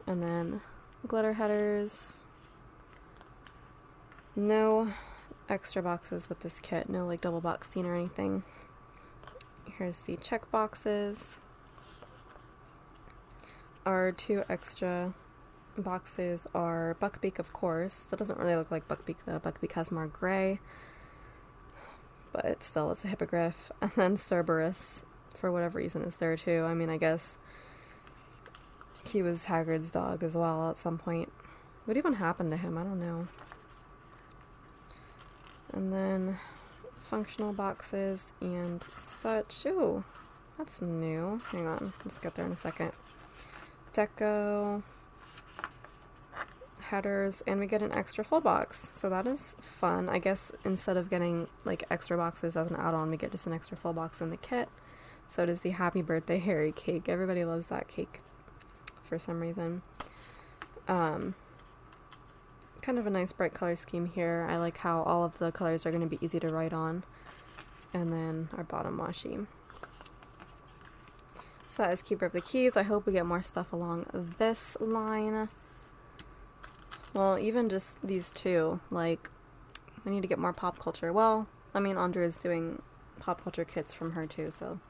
And then glitter headers. No extra boxes with this kit, no like double box scene or anything. Here's the check boxes. Our 2 extra boxes are Buckbeak, of course. That doesn't really look like Buckbeak though. Buckbeak has more gray, but it's a hippogriff. And then Cerberus, for whatever reason, is there too. I mean, I guess he was Hagrid's dog as well at some point. What even happened to him? I don't know. And then functional boxes and such. Ooh, that's new. Hang on, let's get there in a second. Deco, headers, and we get an extra full box. So that is fun. I guess instead of getting like extra boxes as an add-on, we get just an extra full box in the kit. So does the Happy Birthday Harry cake. Everybody loves that cake for some reason. Kind of a nice bright color scheme here. I like how all of the colors are going to be easy to write on. And then our bottom washi. So that is Keeper of the Keys. I hope we get more stuff along this line. Well, even just these 2, like, we need to get more pop culture. Well, I mean, Andrea is doing pop culture kits from her too, so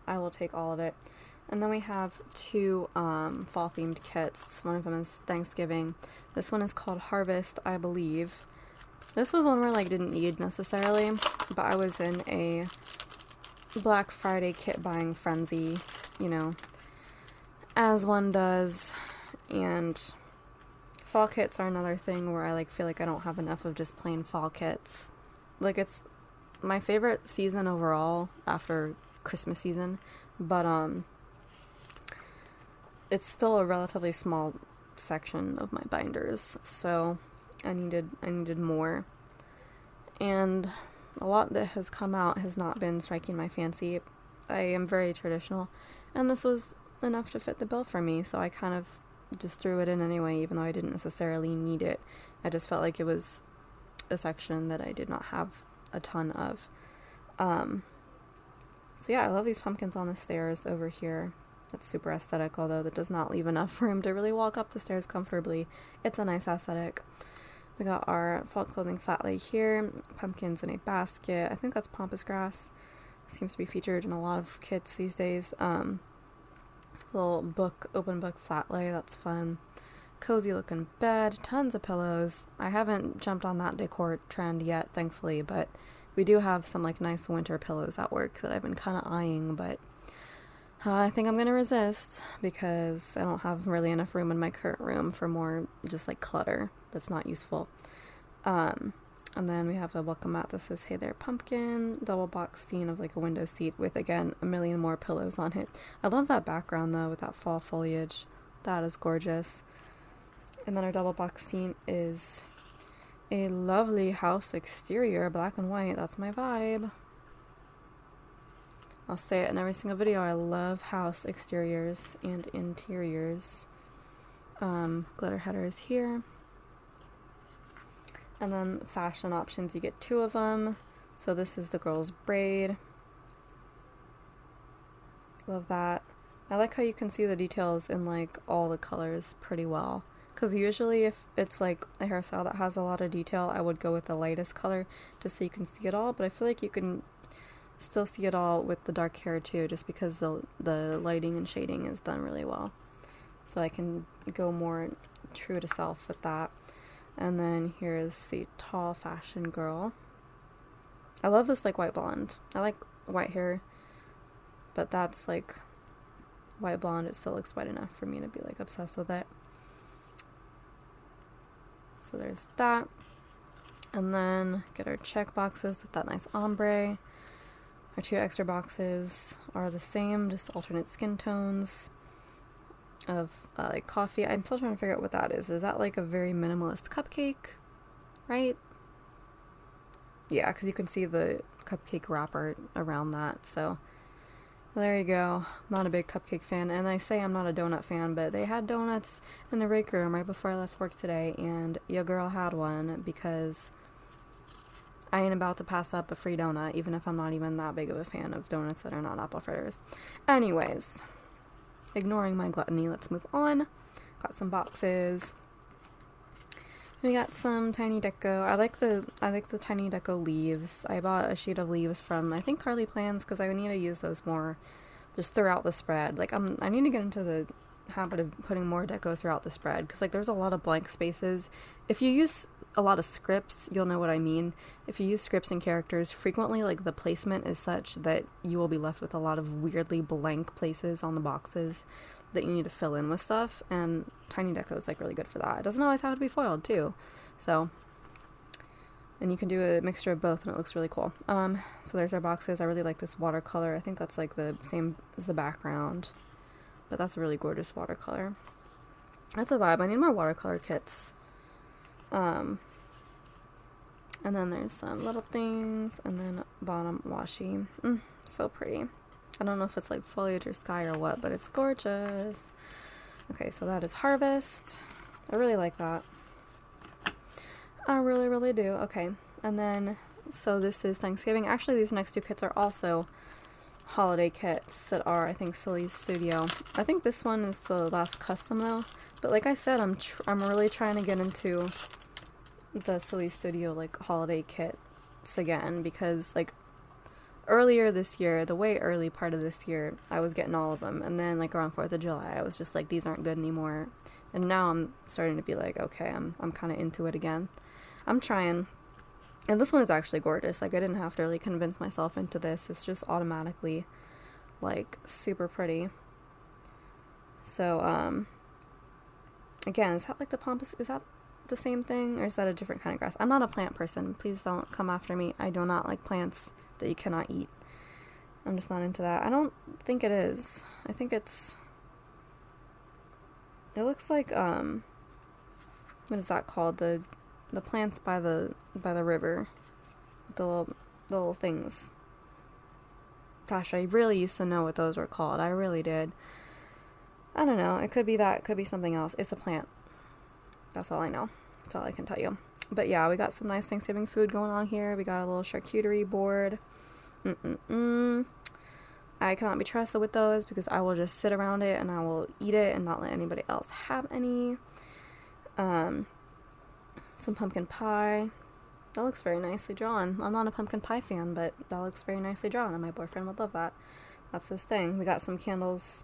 I will take all of it. And then we have 2 fall-themed kits. One of them is Thanksgiving. This one is called Harvest, I believe. This was one where I didn't need necessarily, but I was in a Black Friday kit buying frenzy, you know, as one does. And fall kits are another thing where I feel like I don't have enough of just plain fall kits. Like, it's my favorite season overall after Christmas season, but it's still a relatively small section of my binders, so I needed more. And a lot that has come out has not been striking my fancy. I am very traditional, and this was enough to fit the bill for me, so I kind of just threw it in anyway, even though I didn't necessarily need it. I just felt like it was a section that I did not have a ton of. So yeah, I love these pumpkins on the stairs over here. That's super aesthetic, although that does not leave enough room to really walk up the stairs comfortably. It's a nice aesthetic. We got our fall clothing flat lay here, pumpkins in a basket. I think that's pampas grass. Seems to be featured in a lot of kits these days. Little book, open book flat lay, that's fun. Cozy looking bed, tons of pillows. I haven't jumped on that decor trend yet, thankfully, but we do have some nice winter pillows at work that I've been kind of eyeing, but I think I'm going to resist because I don't have really enough room in my current room for more just like clutter that's not useful. And then we have a welcome mat that says, "Hey there, pumpkin," double box scene of like a window seat with, again, a million more pillows on it. I love that background though with that fall foliage. That is gorgeous. And then our double box scene is a lovely house exterior, black and white. That's my vibe. I'll say it in every single video. I love house exteriors and interiors. Glitter header is here. And then fashion options, you get 2 of them. So this is the girl's braid. Love that. I like how you can see the details in like all the colors pretty well. Because usually if it's like a hairstyle that has a lot of detail, I would go with the lightest color just so you can see it all. But I feel like you can still see it all with the dark hair too, just because the lighting and shading is done really well. So I can go more true to self with that. And then here's the tall fashion girl. I love this like white blonde. I like white hair, but that's like white blonde. It still looks white enough for me to be like obsessed with it. So there's that. And then get our check boxes with that nice ombre. Our 2 extra boxes are the same, just alternate skin tones of like coffee. I'm still trying to figure out what that is. Is that like a very minimalist cupcake, right? Yeah, because you can see the cupcake wrapper around that. So there you go. Not a big cupcake fan. And I say I'm not a donut fan, but they had donuts in the break room right before I left work today, and your girl had one because I ain't about to pass up a free donut, even if I'm not even that big of a fan of donuts that are not apple fritters. Anyways, ignoring my gluttony, let's move on. Got some boxes. We got some tiny deco. I like the tiny deco leaves. I bought a sheet of leaves from, I think, Carly Plans, because I need to use those more just throughout the spread. Like I need to get into the habit of putting more deco throughout the spread, because like there's a lot of blank spaces. If you use a lot of scripts, you'll know what I mean. If you use scripts and characters frequently, like the placement is such that you will be left with a lot of weirdly blank places on the boxes that you need to fill in with stuff, and tiny deco is like really good for that. It doesn't always have to be foiled too, so, and you can do a mixture of both and it looks really cool. So there's our boxes. I really like this watercolor. I think that's like the same as the background, but that's a really gorgeous watercolor. That's a vibe. I need more watercolor kits. And then there's some little things, and then bottom washi. So pretty. I don't know if it's like foliage or sky or what, but it's gorgeous. Okay, so that is Harvest. I really like that. I really, really do. Okay, and then, so this is Thanksgiving. Actually, these next 2 kits are also holiday kits that are, I think, Silly Studio. I think this one is the last custom though. But like I said, I'm really trying to get into the Silly Studio like holiday kits again, because like earlier this year, the way early part of this year, I was getting all of them, and then like around 4th of July, I was just like, these aren't good anymore. And now I'm starting to be like, okay, I'm kind of into it again. I'm trying. And this one is actually gorgeous. Like I didn't have to really convince myself into this. It's just automatically like super pretty. So again, is that like the pampas? Is that the same thing, or is that a different kind of grass? I'm not a plant person. Please don't come after me. I do not like plants that you cannot eat. I'm just not into that. I don't think it is. I think it looks like what is that called? The plants by the river. The little things. Gosh, I really used to know what those were called. I really did. I don't know. It could be that. It could be something else. It's a plant. That's all I know. That's all I can tell you. But yeah, we got some nice Thanksgiving food going on here. We got a little charcuterie board. I cannot be trusted with those because I will just sit around it and I will eat it and not let anybody else have any. Some pumpkin pie. That looks very nicely drawn. I'm not a pumpkin pie fan, but that looks very nicely drawn, and my boyfriend would love that. That's his thing. We got some candles.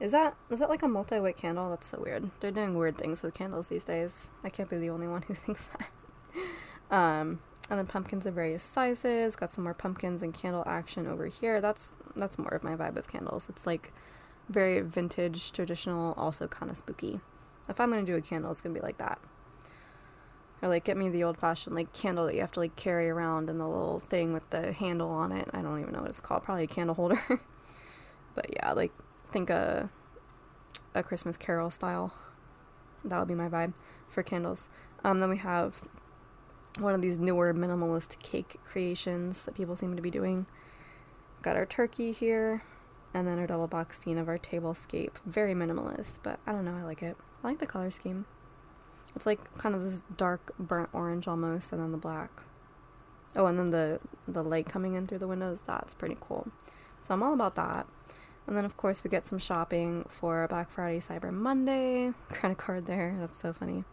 Is that like a multi-wick candle? That's so weird. They're doing weird things with candles these days. I can't be the only one who thinks that. And then pumpkins of various sizes. Got some more pumpkins and candle action over here. That's more of my vibe of candles. It's like very vintage, traditional, also kind of spooky. If I'm going to do a candle, it's going to be like that. Or like get me the old-fashioned like candle that you have to like carry around and the little thing with the handle on it. I don't even know what it's called. Probably a candle holder. But yeah, like think a Christmas Carol style. That would be my vibe for candles. Then we have one of these newer minimalist cake creations that people seem to be doing. Got our turkey here, and then our double box scene of our tablescape. Very minimalist, but I don't know, I like it. I like the color scheme. It's like kind of this dark burnt orange almost, and then the black. Oh, and then the light coming in through the windows, that's pretty cool. So I'm all about that. And then of course we get some shopping for Black Friday, Cyber Monday. Credit card there, that's so funny.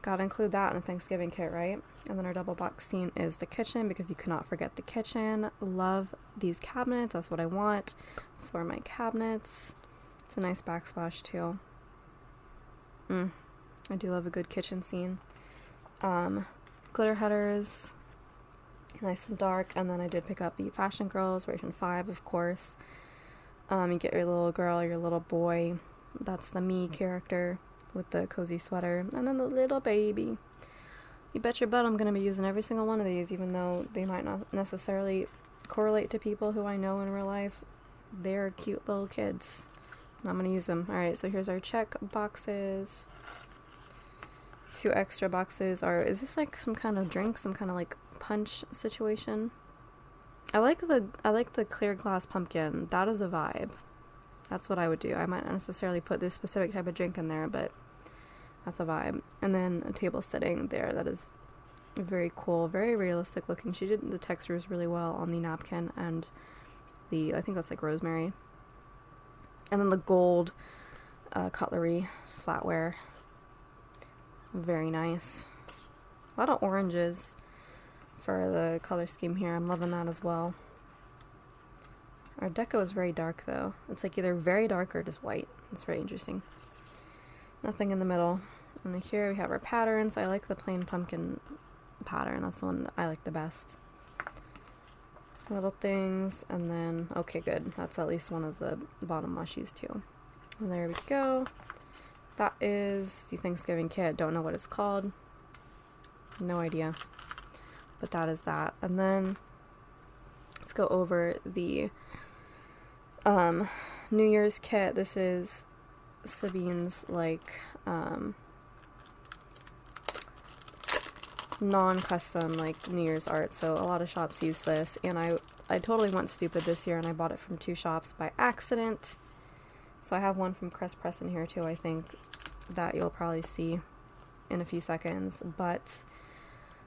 Gotta include that in a Thanksgiving kit, right? And then our double box scene is the kitchen, because you cannot forget the kitchen. Love these cabinets, that's what I want for my cabinets. It's a nice backsplash too. I do love a good kitchen scene. Glitter headers, nice and dark. And then I did pick up the Fashion Girls version 5, of course. You get your little girl, your little boy. That's the me character with the cozy sweater. And then the little baby. You bet your butt I'm going to be using every single one of these, even though they might not necessarily correlate to people who I know in real life. They're cute little kids. And I'm going to use them. Alright, so here's our check boxes. 2 extra boxes are, is this like some kind of drink, some kind of like punch situation? I like the clear glass pumpkin. That is a vibe. That's what I would do. I might not necessarily put this specific type of drink in there, but that's a vibe. And then a table setting there that is very cool, very realistic looking. She did the textures really well on the napkin and the, I think that's like rosemary. And then the gold cutlery flatware. Very nice. A lot of oranges for the color scheme here. I'm loving that as well. Our deco is very dark though. It's like either very dark or just white. It's very interesting. Nothing in the middle. And then here we have our patterns. I like the plain pumpkin pattern. That's the one that I like the best. Little things. And then, okay, good. That's at least one of the bottom washies too. And there we go. That is the Thanksgiving kit. Don't know what it's called. No idea. But that is that. And then let's go over the New Year's kit. This is Sabine's like non-custom like New Year's art. So a lot of shops use this, and I totally went stupid this year and I bought it from 2 shops by accident. So I have one from Crest Press in here too, I think, that you'll probably see in a few seconds. But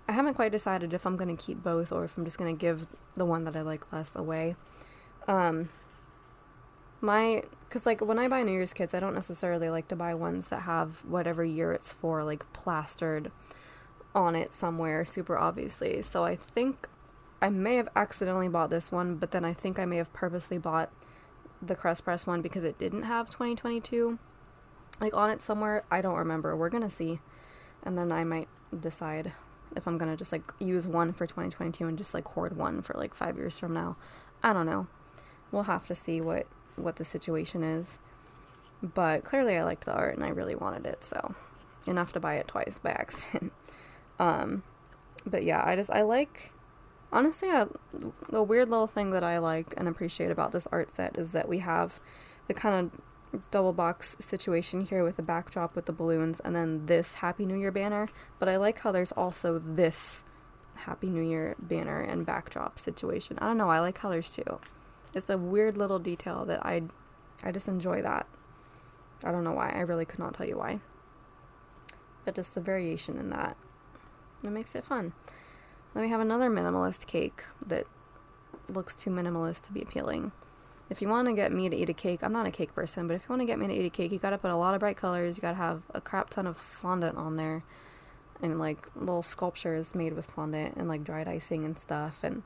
I haven't quite decided if I'm going to keep both or if I'm just going to give the one that I like less away. Because like when I buy New Year's kits, I don't necessarily like to buy ones that have whatever year it's for like plastered on it somewhere super obviously. So I think I may have accidentally bought this one, but then I think I may have purposely bought the Crest Press one because it didn't have 2022 like on it somewhere. I don't remember. We're gonna see, and then I might decide if I'm gonna just like use one for 2022 and just like hoard one for like 5 years from now. I don't know. We'll have to see what the situation is. But clearly I liked the art and I really wanted it, so enough to buy it twice by accident. But yeah, I like, honestly, the weird little thing that I like and appreciate about this art set is that we have the kind of double box situation here with the backdrop with the balloons and then this Happy New Year banner, but I like how there's also this Happy New Year banner and backdrop situation. I don't know, I like colors too. It's a weird little detail that I just enjoy that. I don't know why, I really could not tell you why. But just the variation in that, it makes it fun. Then we have another minimalist cake that looks too minimalist to be appealing. If you want to get me to eat a cake, I'm not a cake person, but if you want to get me to eat a cake, you gotta put a lot of bright colors, you gotta have a crap ton of fondant on there, and like little sculptures made with fondant and like dried icing and stuff, and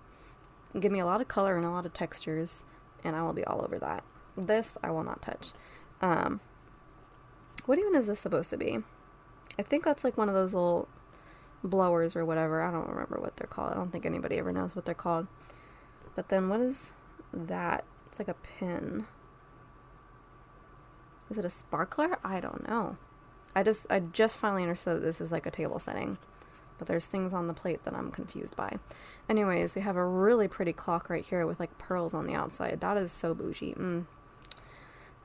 give me a lot of color and a lot of textures, and I will be all over that. This I will not touch. What even is this supposed to be? I think that's like one of those little blowers or whatever. I don't remember what they're called. I don't think anybody ever knows what they're called. But then what is that? It's like a pin. Is it a sparkler? I don't know. I just finally understood that this is like a table setting. But there's things on the plate that I'm confused by. Anyways, we have a really pretty clock right here with like pearls on the outside. That is so bougie.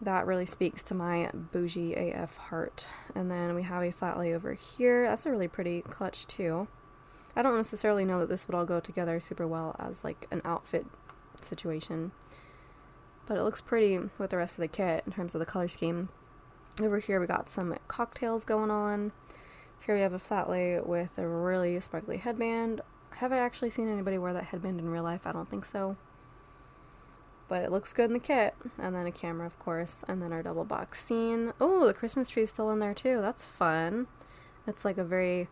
That really speaks to my bougie AF heart. And then we have a flat lay over here. That's a really pretty clutch too. I don't necessarily know that this would all go together super well as like an outfit situation. But it looks pretty with the rest of the kit in terms of the color scheme. Over here we got some cocktails going on. Here we have a flat lay with a really sparkly headband. Have I actually seen anybody wear that headband in real life? I don't think so. But it looks good in the kit. And then a camera, of course. And then our double box scene. Oh, the Christmas tree's still in there too. That's fun. It's like a very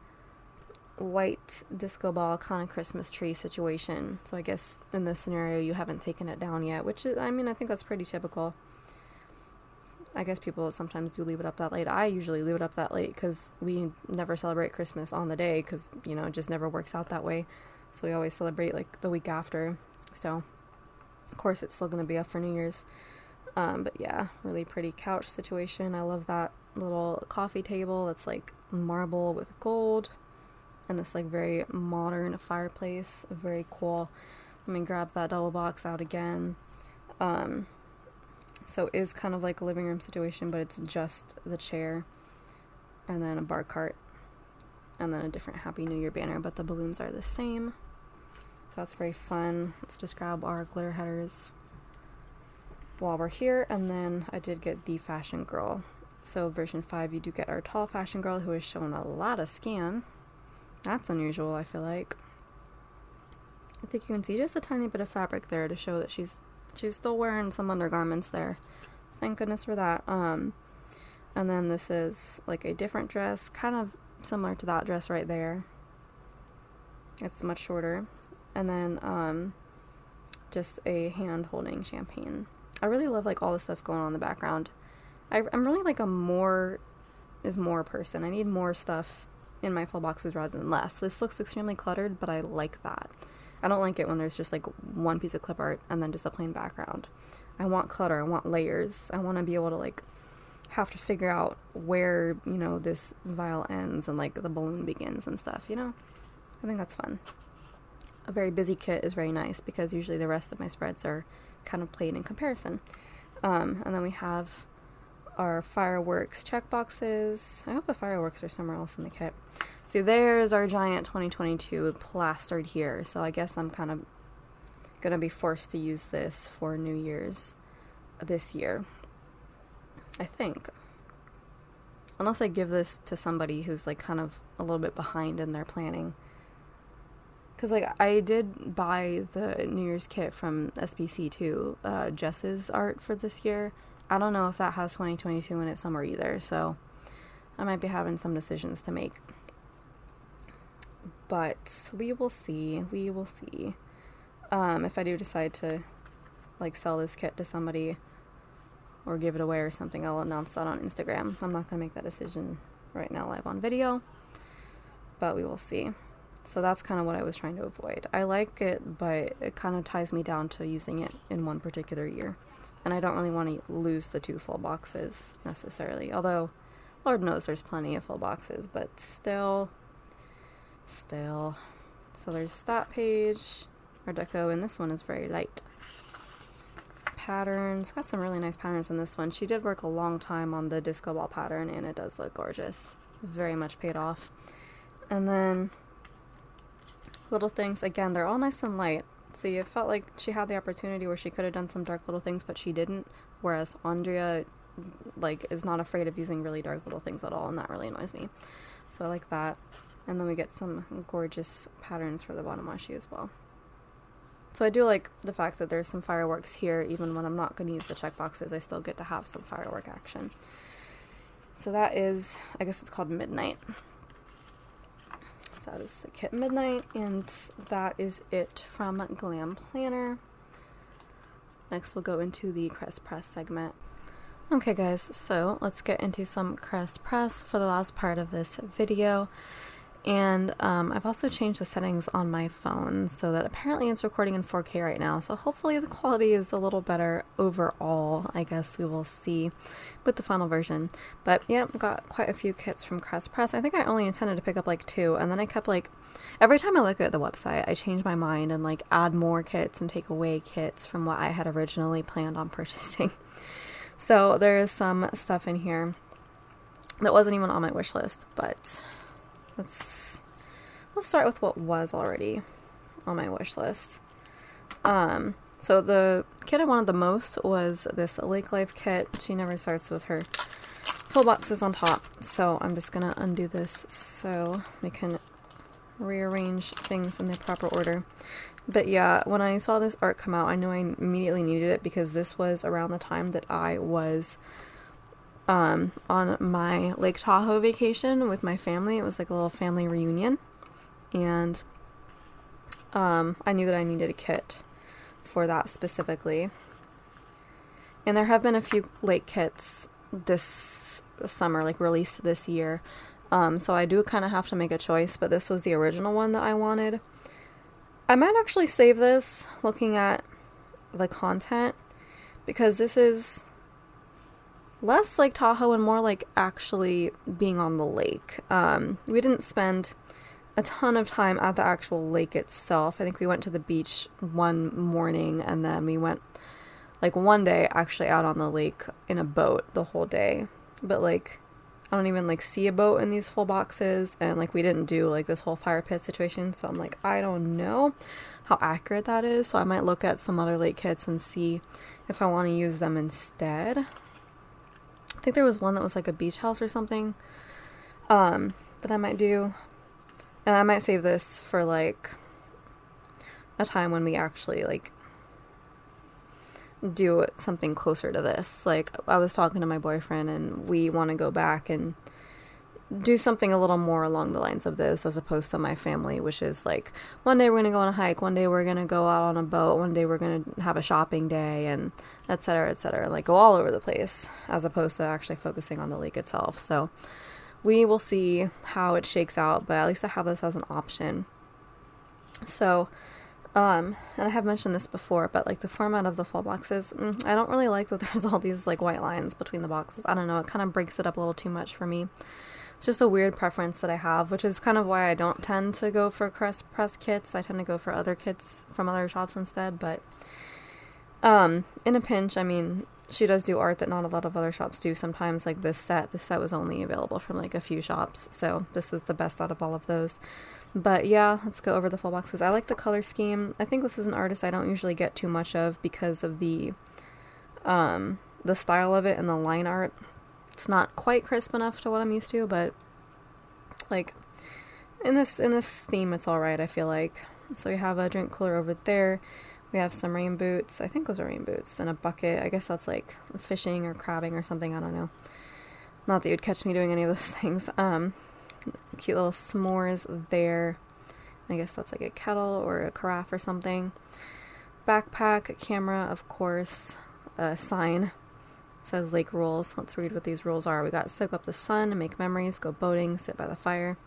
white disco ball kind of Christmas tree situation. So I guess in this scenario you haven't taken it down yet, which is, I mean, I think that's pretty typical. I guess people sometimes do leave it up that late. I usually leave it up that late because we never celebrate Christmas on the day because, you know, it just never works out that way. So we always celebrate like the week after. So of course it's still going to be up for New Year's. But yeah, really pretty couch situation. I love that little coffee table. It's like marble with gold and this like very modern fireplace. Very cool. Let me grab that double box out again. So it is kind of like a living room situation, but it's just the chair and then a bar cart and then a different Happy New Year banner, but the balloons are the same. So that's very fun. Let's just grab our glitter headers while we're here. And then I did get the Fashion Girl. So version 5, you do get our tall Fashion Girl who has shown a lot of skin. That's unusual, I feel like. I think you can see just a tiny bit of fabric there to show that she's still wearing some undergarments there. Thank goodness for that. And then this is like a different dress, kind of similar to that dress right there. It's much shorter. And then just a hand holding champagne. I really love like all the stuff going on in the background. I'm really like a more is more person. I need more stuff in my full boxes rather than less. This looks extremely cluttered, but I like that. I don't like it when there's just like one piece of clip art and then just a plain background. I want clutter, I want layers. I want to be able to like have to figure out where, you know, this vial ends and like the balloon begins and stuff, you know? I think that's fun. A very busy kit is very nice because usually the rest of my spreads are kind of plain in comparison. And then we have our fireworks check boxes. I hope the fireworks are somewhere else in the kit. See, there's our giant 2022 plastered here. So I guess I'm kind of gonna be forced to use this for New Year's this year, I think. Unless I give this to somebody who's like kind of a little bit behind in their planning. Because like I did buy the New Year's kit from SBC too, Jess's art for this year. I don't know if that has 2022 in it somewhere either, so I might be having some decisions to make. But we will see. We will see. If I do decide to like sell this kit to somebody or give it away or something, I'll announce that on Instagram. I'm not going to make that decision right now live on video, but we will see. So that's kind of what I was trying to avoid. I like it, but it kind of ties me down to using it in one particular year. And I don't really want to lose the 2 full boxes necessarily. Although, Lord knows there's plenty of full boxes, but still. So there's that page. Our deco in this one is very light. Patterns. Got some really nice patterns in this one. She did work a long time on the disco ball pattern, and it does look gorgeous. Very much paid off. And then little things. Again, they're all nice and light. See, it felt like she had the opportunity where she could have done some dark little things, but she didn't. Whereas Andrea, like, is not afraid of using really dark little things at all, and that really annoys me. So I like that. And then we get some gorgeous patterns for the bottom washi as well. So I do like the fact that there's some fireworks here, even when I'm not going to use the check boxes, I still get to have some firework action. So that is, I guess it's called Midnight. So that is the kit Midnight, and that is it from Glam Planner. Next we'll go into the Crest Press segment. Okay guys, so let's get into some Crest Press for the last part of this video. And I've also changed the settings on my phone so that apparently it's recording in 4K right now. So hopefully the quality is a little better overall. I guess we will see with the final version. But yeah, got quite a few kits from Crest Press. I think I only intended to pick up like 2, and then I kept like, every time I look at the website, I change my mind and like add more kits and take away kits from what I had originally planned on purchasing. So there is some stuff in here that wasn't even on my wish list, but let's start with what was already on my wish list. So the kit I wanted the most was this Lake Life kit. She never starts with her full boxes on top, so I'm just gonna undo this so we can rearrange things in the proper order. But yeah, when I saw this art come out, I knew I immediately needed it because this was around the time that I was on my Lake Tahoe vacation with my family. It was like a little family reunion, and I knew that I needed a kit for that specifically. And there have been a few lake kits this summer, like released this year, so I do kind of have to make a choice, but this was the original one that I wanted. I might actually save this looking at the content, because this is less like Tahoe and more like actually being on the lake. We didn't spend a ton of time at the actual lake itself. I think we went to the beach one morning, and then we went like one day actually out on the lake in a boat the whole day. But like, I don't even like see a boat in these full boxes, and like we didn't do like this whole fire pit situation, so I'm like, I don't know how accurate that is. So I might look at some other lake kits and see if I want to use them instead. I think there was one that was like a beach house or something that I might do, and I might save this for like a time when we actually like do something closer to this. Like, I was talking to my boyfriend, and we want to go back and do something a little more along the lines of this, as opposed to my family, which is like, one day we're gonna go on a hike, one day we're gonna go out on a boat, one day we're gonna have a shopping day, and etc., like go all over the place, as opposed to actually focusing on the lake itself. So we will see how it shakes out, but at least I have this as an option. So and I have mentioned this before, but like the format of the full boxes, I don't really like that there's all these like white lines between the boxes. I don't know, it kind of breaks it up a little too much for me. It's just a weird preference that I have, which is kind of why I don't tend to go for Crest Press kits. I tend to go for other kits from other shops instead. But in a pinch, I mean, she does do art that not a lot of other shops do sometimes, like this set. This set was only available from like a few shops, so this was the best out of all of those. But yeah, let's go over the full boxes. I like the color scheme. I think this is an artist I don't usually get too much of because of the style of it and the line art. It's not quite crisp enough to what I'm used to, but like in this theme, it's all right, I feel like. So we have a drink cooler over there. We have some rain boots. I think those are rain boots, and a bucket. I guess that's like fishing or crabbing or something. I don't know. Not that you'd catch me doing any of those things. Cute little s'mores there. I guess that's like a kettle or a carafe or something. Backpack, a camera, of course. A sign. Says lake rules. Let's read what these rules are. We got soak up the sun, make memories, go boating, sit by the fire.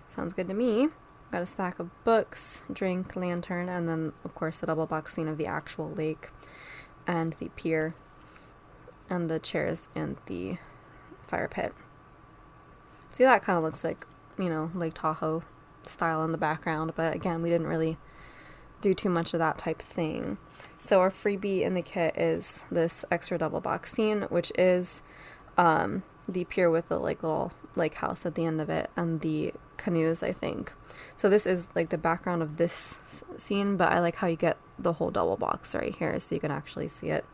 Sounds good to me. Got a stack of books, drink, lantern, and then of course the double box scene of the actual lake and the pier and the chairs and the fire pit. See, that kind of looks like, you know, Lake Tahoe style in the background, but again, we didn't really do too much of that type thing. So our freebie in the kit is this extra double box scene, which is the pier with the like little lake house at the end of it and the canoes, I think. So this is like the background of this scene, but I like how you get the whole double box right here so you can actually see it.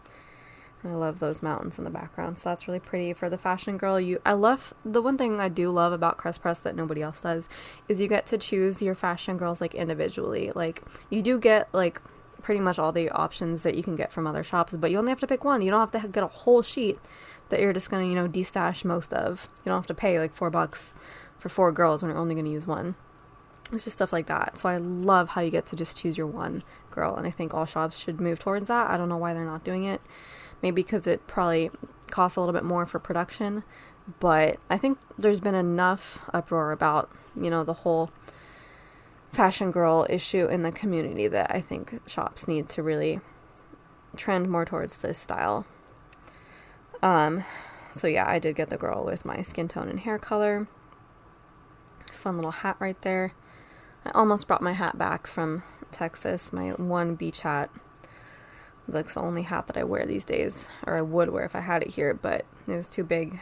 And I love those mountains in the background, so that's really pretty. For the fashion girl, I love, the one thing I do love about Crest Press that nobody else does is you get to choose your fashion girls like individually. Like, you do get like pretty much all the options that you can get from other shops, but you only have to pick one. You don't have to get a whole sheet that you're just gonna, you know, destash most of. You don't have to pay like $4 for 4 girls when you're only gonna use one. It's just stuff like that. So I love how you get to just choose your one girl, and I think all shops should move towards that. I don't know why they're not doing it. Maybe because it probably costs a little bit more for production, but I think there's been enough uproar about you know, the whole fashion girl issue in the community that I think shops need to really trend more towards this style. So yeah, I did get the girl with my skin tone and hair color. Fun little hat right there. I almost brought my hat back from Texas, my one beach hat. That's the only hat that I wear these days, or I would wear if I had it here, but it was too big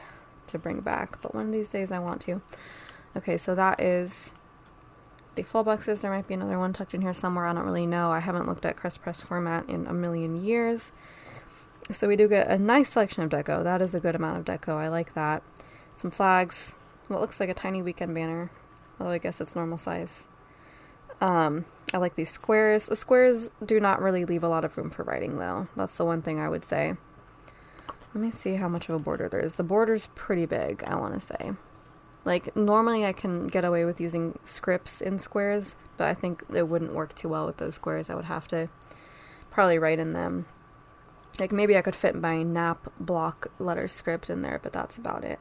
to bring back. But one of these days I want to. Okay, so that is the full boxes. There might be another one tucked in here somewhere. I don't really know. I haven't looked at Crest Press format in a million years. So we do get a nice selection of deco. That is a good amount of deco. I like that. Some flags. What looks like a tiny weekend banner, although I guess it's normal size. I like these squares. The squares do not really leave a lot of room for writing, though. That's the one thing I would say. Let me see how much of a border there is. The border's pretty big, I want to say. Like, normally I can get away with using scripts in squares, but I think it wouldn't work too well with those squares. I would have to probably write in them. Like, maybe I could fit my nap block letter script in there, but that's about it.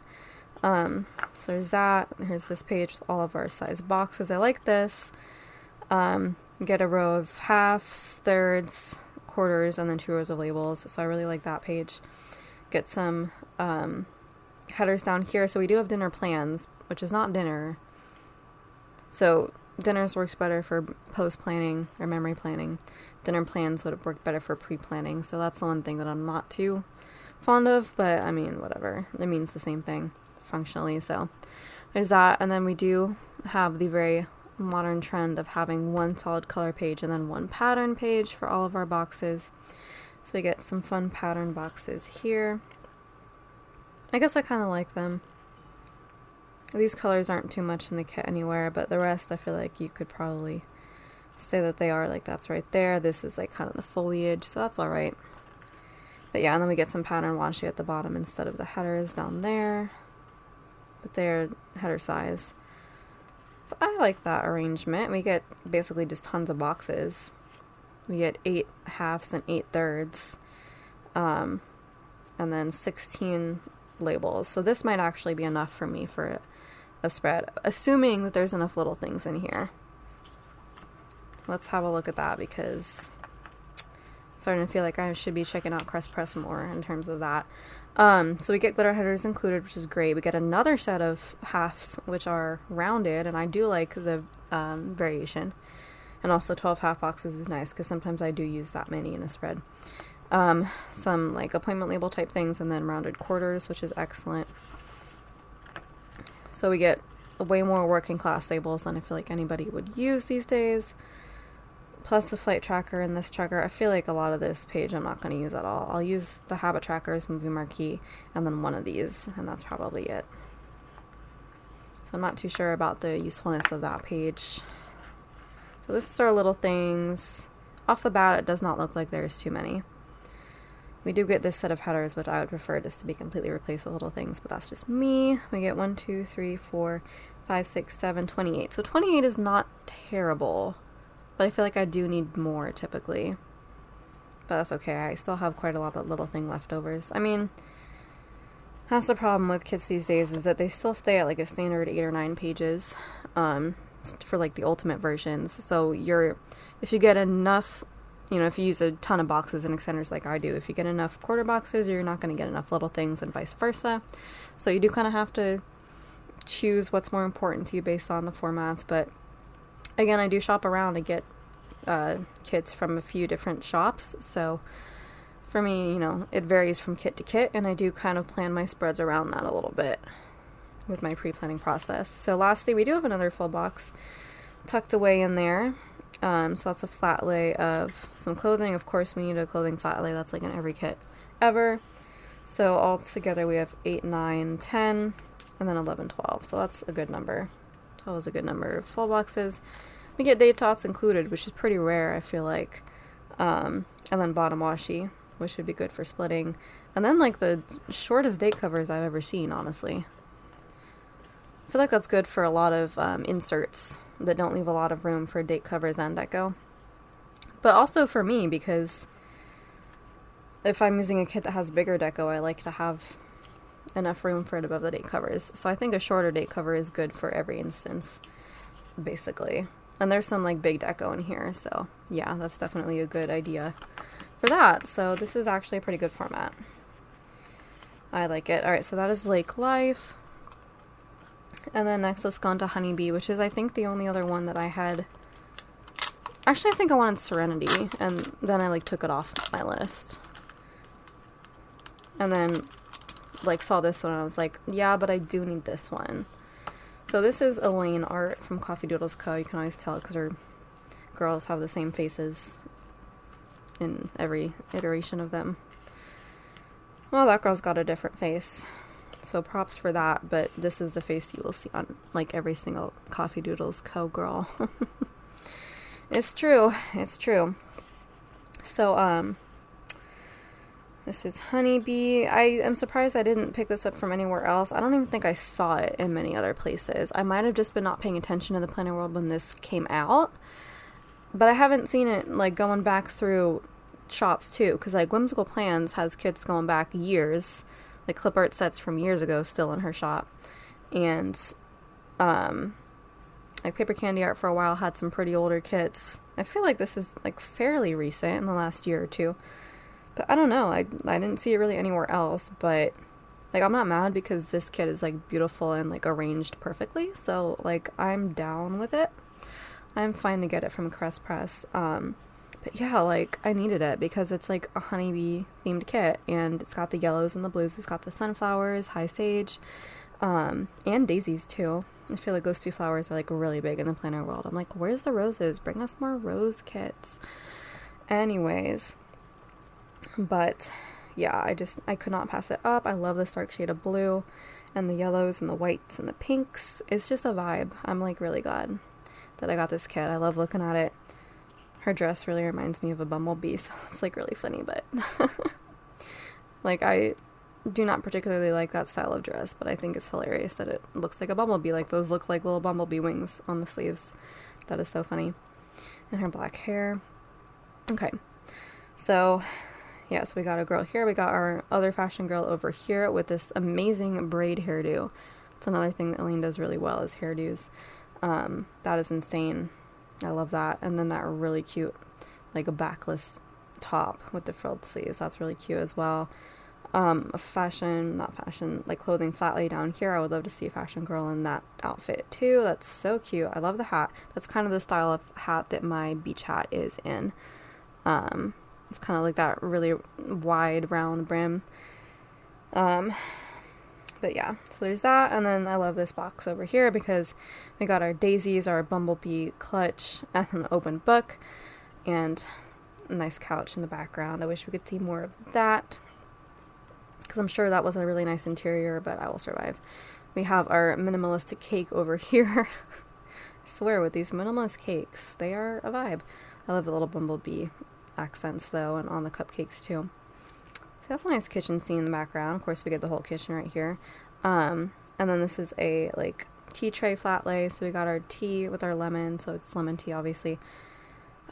So there's that. Here's this page with all of our size boxes. I like this. Get a row of halves, thirds, quarters, and then 2 rows of labels. So I really like that page. Get some headers down here. So we do have dinner plans, which is not dinner. So dinners works better for post planning or memory planning. Dinner plans would work better for pre-planning. So that's the one thing that I'm not too fond of, but I mean, whatever. It means the same thing functionally. So there's that. And then we do have the very modern trend of having one solid color page and then one pattern page for all of our boxes. So we get some fun pattern boxes here. I guess I kind of like them. These colors aren't too much in the kit anywhere, but the rest I feel like you could probably say that they are. Like, that's right there. This is like kind of the foliage, so that's all right. But yeah, and then we get some pattern washi at the bottom instead of the headers down there, but they're header size. So I like that arrangement. We get basically just tons of boxes. We get 8 halves and 8 thirds, and then 16 labels. So this might actually be enough for me for a spread, assuming that there's enough little things in here. Let's have a look at that, because I'm starting to feel like I should be checking out Crest Press more in terms of that. So we get glitter headers included, which is great. We get another set of halves, which are rounded, and I do like the variation. And also 12 half boxes is nice, because sometimes I do use that many in a spread. Some like appointment label type things, and then rounded quarters, which is excellent. So we get way more working class labels than I feel like anybody would use these days. Plus the flight tracker and this tracker. I feel like a lot of this page I'm not going to use at all. I'll use the habit trackers, movie marquee, and then one of these, and that's probably it. So I'm not too sure about the usefulness of that page. So this is our little things. Off the bat, it does not look like there's too many. We do get this set of headers, which I would prefer just to be completely replaced with little things, but that's just me. We get 1, 2, 3, 4, 5, 6, 7, 28. So 28 is not terrible, but I feel like I do need more typically. But that's okay. I still have quite a lot of little thing leftovers. I mean, that's the problem with kits these days, is that they still stay at like a standard 8 or 9 pages for like the ultimate versions. So if you get enough, you know, if you use a ton of boxes and extenders like I do, if you get enough quarter boxes, you're not going to get enough little things, and vice versa. So you do kind of have to choose what's more important to you based on the formats. But again, I do shop around and get kits from a few different shops. So for me, you know, it varies from kit to kit, and I do kind of plan my spreads around that a little bit with my pre-planning process. So lastly, we do have another full box tucked away in there. So that's a flat lay of some clothing. Of course, we need a clothing flat lay. That's like in every kit ever. So all together we have 8, 9, 10, and then 11, 12. So that's a good number. 12 is a good number of full boxes. We get date dots included, which is pretty rare, I feel like. And then bottom washi, which would be good for splitting. And then like the shortest date covers I've ever seen, honestly. I feel like that's good for a lot of inserts that don't leave a lot of room for date covers and deco. But also for me, because if I'm using a kit that has bigger deco, I like to have enough room for it above the date covers. So I think a shorter date cover is good for every instance. basically. And there's some like big deco in here, so yeah, that's definitely a good idea for that. So this is actually a pretty good format. I like it. Alright, so that is Lake Life. And then next let's go on to Honeybee, which is I think the only other one that I had. Actually, I think I wanted Serenity, and then I like took it off my list. And then like saw this one and I was like, yeah, but I do need this one. So this is Elaine art from Coffee Doodles Co. You can always tell because her girls have the same faces in every iteration of them. Well, that girl's got a different face, so props for that, but this is the face you will see on like every single Coffee Doodles Co. girl. It's true. It's true. So, this is Honeybee. I am surprised I didn't pick this up from anywhere else. I don't even think I saw it in many other places. I might have just been not paying attention to the planner world when this came out. But I haven't seen it, like, going back through shops, too. Because, like, Whimsical Plans has kits going back years. Like, clip art sets from years ago still in her shop. And, like, Paper Candy Art for a while had some pretty older kits. I feel like this is, like, fairly recent in the last year or two. But I don't know, I didn't see it really anywhere else, but, like, I'm not mad because this kit is, like, beautiful and, like, arranged perfectly, so, like, I'm down with it. I'm fine to get it from Crest Press, but yeah, like, I needed it because it's, like, a honeybee themed kit, and it's got the yellows and the blues, it's got the sunflowers, high sage, and daisies, too. I feel like those two flowers are, like, really big in the planner world. I'm like, where's the roses? Bring us more rose kits. Anyways. But yeah, I could not pass it up. I love this dark shade of blue and the yellows and the whites and the pinks. It's just a vibe. I'm like really glad that I got this kit. I love looking at it. Her dress really reminds me of a bumblebee, so it's like really funny, but like I do not particularly like that style of dress, but I think it's hilarious that it looks like a bumblebee. Like those look like little bumblebee wings on the sleeves. That is so funny. And her black hair. Okay. So yeah, so we got a girl here. We got our other fashion girl over here with this amazing braid hairdo. It's another thing that Elaine does really well is hairdos. That is insane. I love that. And then that really cute, like a backless top with the frilled sleeves. That's really cute as well. Not fashion, like clothing flat lay down here. I would love to see a fashion girl in that outfit too. That's so cute. I love the hat. That's kind of the style of hat that my beach hat is in. It's kind of like that really wide round brim. But yeah, so there's that. And then I love this box over here because we got our daisies, our bumblebee clutch, and an open book, and a nice couch in the background. I wish we could see more of that because I'm sure that was a really nice interior, but I will survive. We have our minimalistic cake over here. I swear, with these minimalist cakes, they are a vibe. I love the little bumblebee accents though, and on the cupcakes too. So that's a nice kitchen scene in the background. Of course, we get the whole kitchen right here. And then this is a like tea tray flat lay. So we got our tea with our lemon. So it's lemon tea, obviously.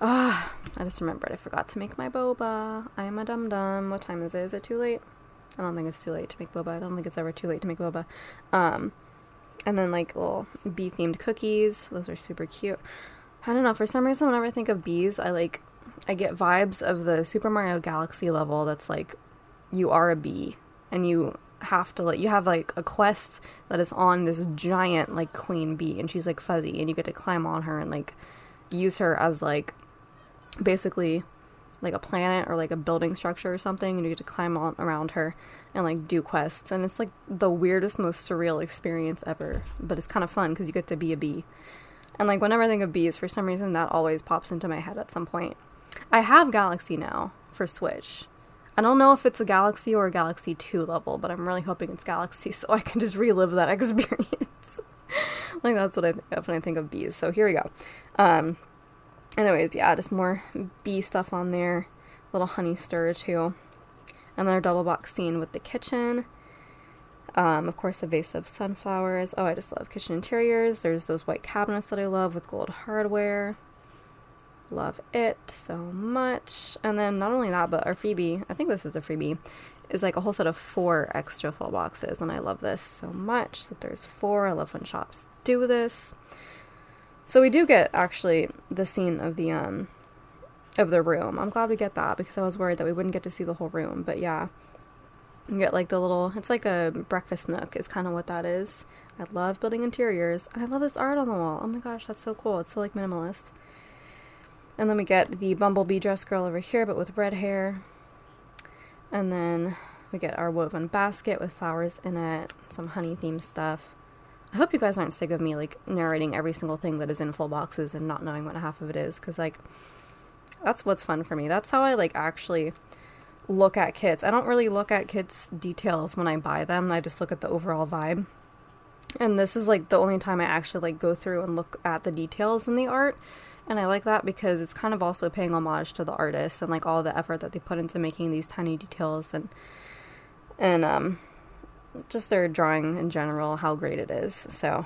I just remembered I forgot to make my boba. I am a dum-dum. What time is it? Is it too late? I don't think it's too late to make boba. I don't think it's ever too late to make boba. And then like little bee themed cookies. Those are super cute. I don't know. For some reason, whenever I think of bees, I get vibes of the Super Mario Galaxy level that's like, you are a bee, and you have to, like, you have, like, a quest that is on this giant, like, queen bee, and she's, like, fuzzy, and you get to climb on her and, like, use her as, like, basically, like, a planet or, like, a building structure or something, and you get to climb on around her and, like, do quests, and it's, like, the weirdest, most surreal experience ever, but it's kind of fun, because you get to be a bee. And, like, whenever I think of bees, for some reason, that always pops into my head at some point. I have Galaxy now for Switch. I don't know if it's a Galaxy or a Galaxy 2 level, but I'm really hoping it's Galaxy so I can just relive that experience. Like, that's what I think of when I think of bees. So here we go. Anyways, yeah, just more bee stuff on there. Little honey stir, too. And then our double box scene with the kitchen. Of course, a vase of sunflowers. Oh, I just love kitchen interiors. There's those white cabinets that I love with gold hardware. Love it so much. And then not only that, but our freebie, I think this is a freebie, is like a whole set of 4 extra full boxes, and I love this so much that there's 4. I love when shops do this. So we do get actually the scene of the room. I'm glad we get that because I was worried that we wouldn't get to see the whole room. But yeah, you get like the little, it's like a breakfast nook is kind of what that is. I love building interiors. And I love this art on the wall. Oh my gosh, that's so cool. It's so like minimalist. And then we get the bumblebee dress girl over here, but with red hair. And then we get our woven basket with flowers in it, some honey themed stuff. I hope you guys aren't sick of me like narrating every single thing that is in full boxes and not knowing what half of it is, because like that's what's fun for me. That's how I like actually look at kits. I don't really look at kits details when I buy them. I just look at the overall vibe. And this is like the only time I actually like go through and look at the details in the art. And I like that because it's kind of also paying homage to the artist and like all the effort that they put into making these tiny details and just their drawing in general, how great it is. So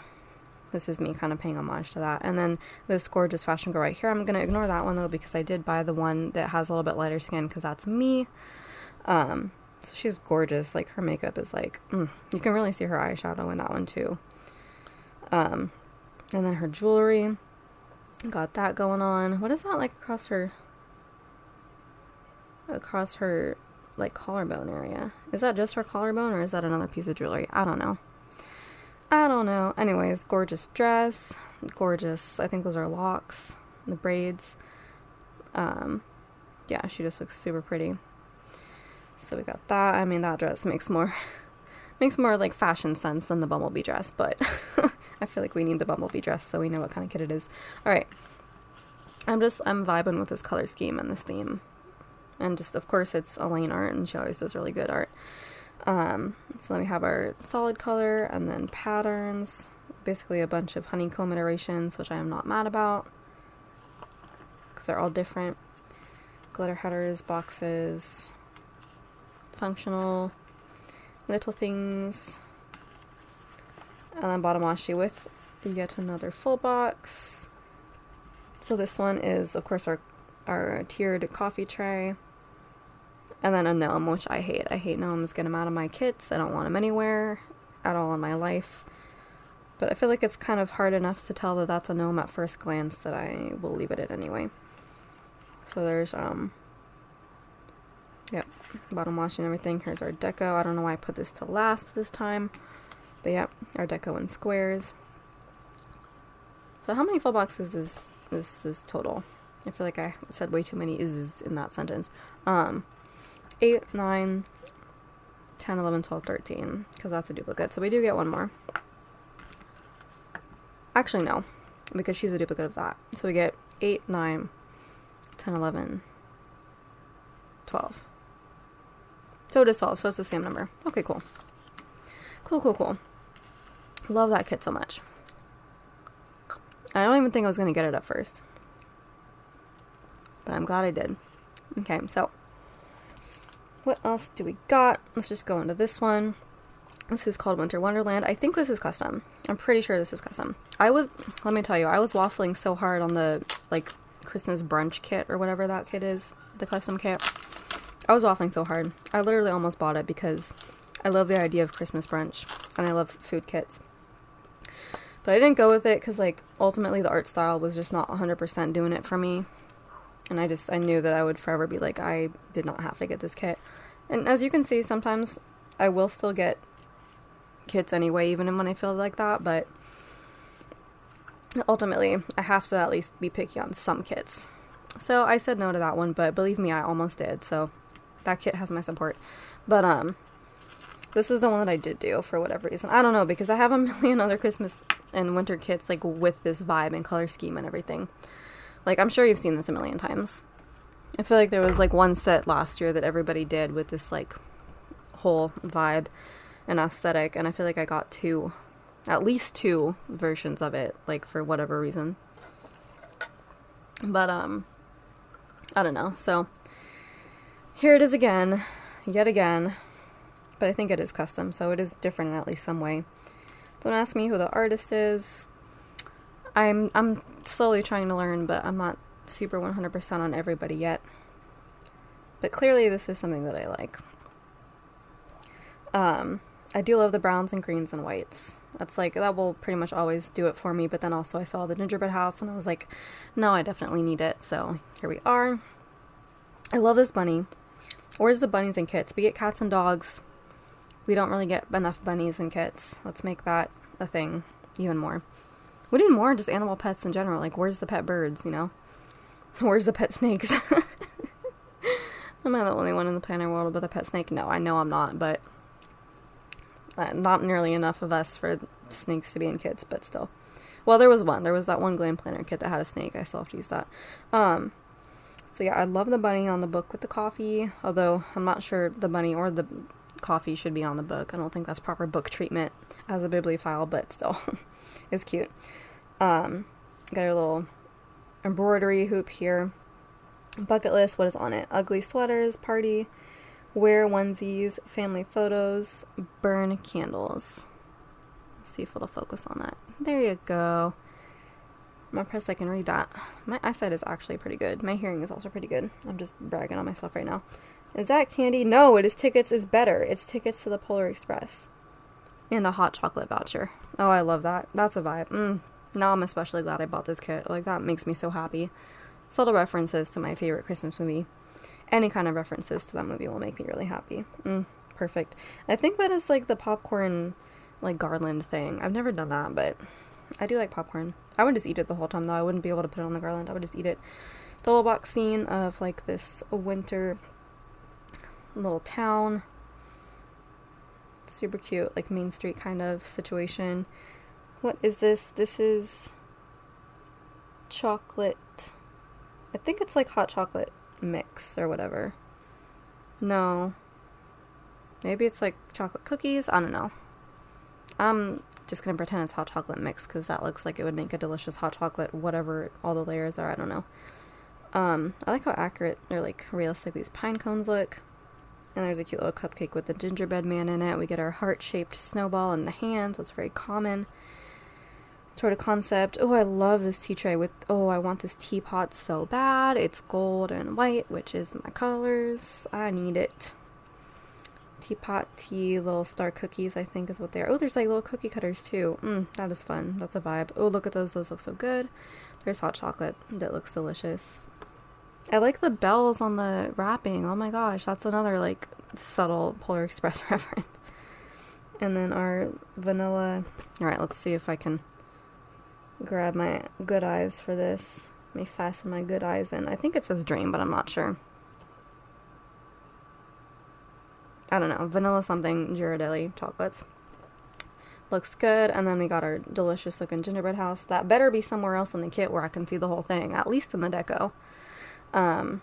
this is me kind of paying homage to that. And then this gorgeous fashion girl right here, I'm going to ignore that one though because I did buy the one that has a little bit lighter skin because that's me. So she's gorgeous. Like her makeup is like, you can really see her eyeshadow in that one too. And then her jewelry, got that going on. What is that like across her like collarbone area? Is that just her collarbone or is that another piece of jewelry? I don't know. Anyways, gorgeous dress, gorgeous. I think those are locks, the braids. Yeah, she just looks super pretty. So we got that. I mean, that dress makes more like fashion sense than the bumblebee dress, but I feel like we need the bumblebee dress so we know what kind of kit it is. All right. I'm vibing with this color scheme and this theme. And just, of course, it's Elaine art, and she always does really good art. So then we have our solid color and then patterns. Basically a bunch of honeycomb iterations, which I am not mad about because they're all different. Glitter headers, boxes, functional, little things. And then bottom washi with yet another full box. So this one is, of course, our tiered coffee tray. And then a gnome, which I hate. I hate gnomes. Get them out of my kits. I don't want them anywhere at all in my life. But I feel like it's kind of hard enough to tell that that's a gnome at first glance that I will leave it in anyway. So there's, yep, bottom washi and everything. Here's our deco. I don't know why I put this to last this time. But yep, our deco in squares. So how many full boxes is this total? I feel like I said way too many is in that sentence. 8, 9, 10, 11, 12, 13, because that's a duplicate. So we do get one more. Actually, no, because she's a duplicate of that. So we get 8, 9, 10, 11, 12. So it is 12, so it's the same number. Okay, cool. Cool. Love that kit so much. I don't even think I was going to get it at first. But I'm glad I did. Okay, so what else do we got? Let's just go into this one. This is called Winter Wonderland. I think this is custom. I'm pretty sure this is custom. Let me tell you, I was waffling so hard on the, like, Christmas brunch kit or whatever that kit is, the custom kit. I was waffling so hard. I literally almost bought it because I love the idea of Christmas brunch and I love food kits. But I didn't go with it because, like, ultimately the art style was just not 100% doing it for me. And I knew that I would forever be like, I did not have to get this kit. And as you can see, sometimes I will still get kits anyway, even when I feel like that, but ultimately I have to at least be picky on some kits. So I said no to that one, but believe me, I almost did. So that kit has my support. But this is the one that I did do for whatever reason. I don't know, because I have a million other Christmas and winter kits, like, with this vibe and color scheme and everything. Like, I'm sure you've seen this a million times. I feel like there was, like, one set last year that everybody did with this, like, whole vibe and aesthetic, and I feel like I got at least two versions of it, like, for whatever reason. But, I don't know. So, here it is again, yet again, but I think it is custom, so it is different in at least some way. Don't ask me who the artist is. I'm slowly trying to learn, but I'm not super 100% on everybody yet. But clearly this is something that I like. I do love the browns and greens and whites. That's like, that will pretty much always do it for me. But then also I saw the gingerbread house and I was like, no, I definitely need it. So here we are. I love this bunny. Where's the bunnies and kits? We get cats and dogs. We don't really get enough bunnies and kits. Let's make that a thing even more. We need more just animal pets in general. Like, where's the pet birds, you know? Where's the pet snakes? Am I the only one in the planner world with a pet snake? No, I know I'm not, but not nearly enough of us for snakes to be in kits, but still. Well, there was one. There was that one Glam Planner kit that had a snake. I still have to use that. So yeah, I love the bunny on the book with the coffee, although I'm not sure the bunny or the coffee should be on the book. I don't think that's proper book treatment as a bibliophile, but still, it's cute. Got a little embroidery hoop here. Bucket list, what is on it? Ugly sweaters, party, wear onesies, family photos, burn candles. Let's see if it'll focus on that. There you go. I'm impressed I can read that. My eyesight is actually pretty good. My hearing is also pretty good. I'm just bragging on myself right now. Is that candy? No, it is tickets is better. It's tickets to the Polar Express. And a hot chocolate voucher. Oh, I love that. That's a vibe. Now I'm especially glad I bought this kit. Like, that makes me so happy. Subtle references to my favorite Christmas movie. Any kind of references to that movie will make me really happy. Perfect. I think that is like the popcorn, like, garland thing. I've never done that, but I do like popcorn. I would just eat it the whole time, though. I wouldn't be able to put it on the garland. I would just eat it. Double box scene of, like, this winter little town. Super cute, like, Main Street kind of situation. What is this? This is chocolate. I think it's like hot chocolate mix or whatever. No. Maybe it's like chocolate cookies. I don't know. I'm just gonna pretend it's hot chocolate mix because that looks like it would make a delicious hot chocolate, whatever all the layers are. I don't know. I like how accurate or like realistic these pine cones look. And there's a cute little cupcake with the gingerbread man in it. We get our heart-shaped snowball in the hands. That's very common sort of concept. Oh, I love this tea tray with, oh, I want this teapot so bad. It's gold and white, which is my colors. I need it. Teapot tea, little star cookies, I think is what they are. Oh, there's like little cookie cutters too. That is fun. That's a vibe. Oh, look at those. Those look so good. There's hot chocolate. That looks delicious. I like the bells on the wrapping. Oh my gosh, that's another like subtle Polar Express reference. And then our vanilla. Alright, let's see if I can grab my good eyes for this. Let me fasten my good eyes in. I think it says dream, but I'm not sure. I don't know. Vanilla something Ghirardelli chocolates. Looks good. And then we got our delicious looking gingerbread house. That better be somewhere else in the kit where I can see the whole thing, at least in the deco. And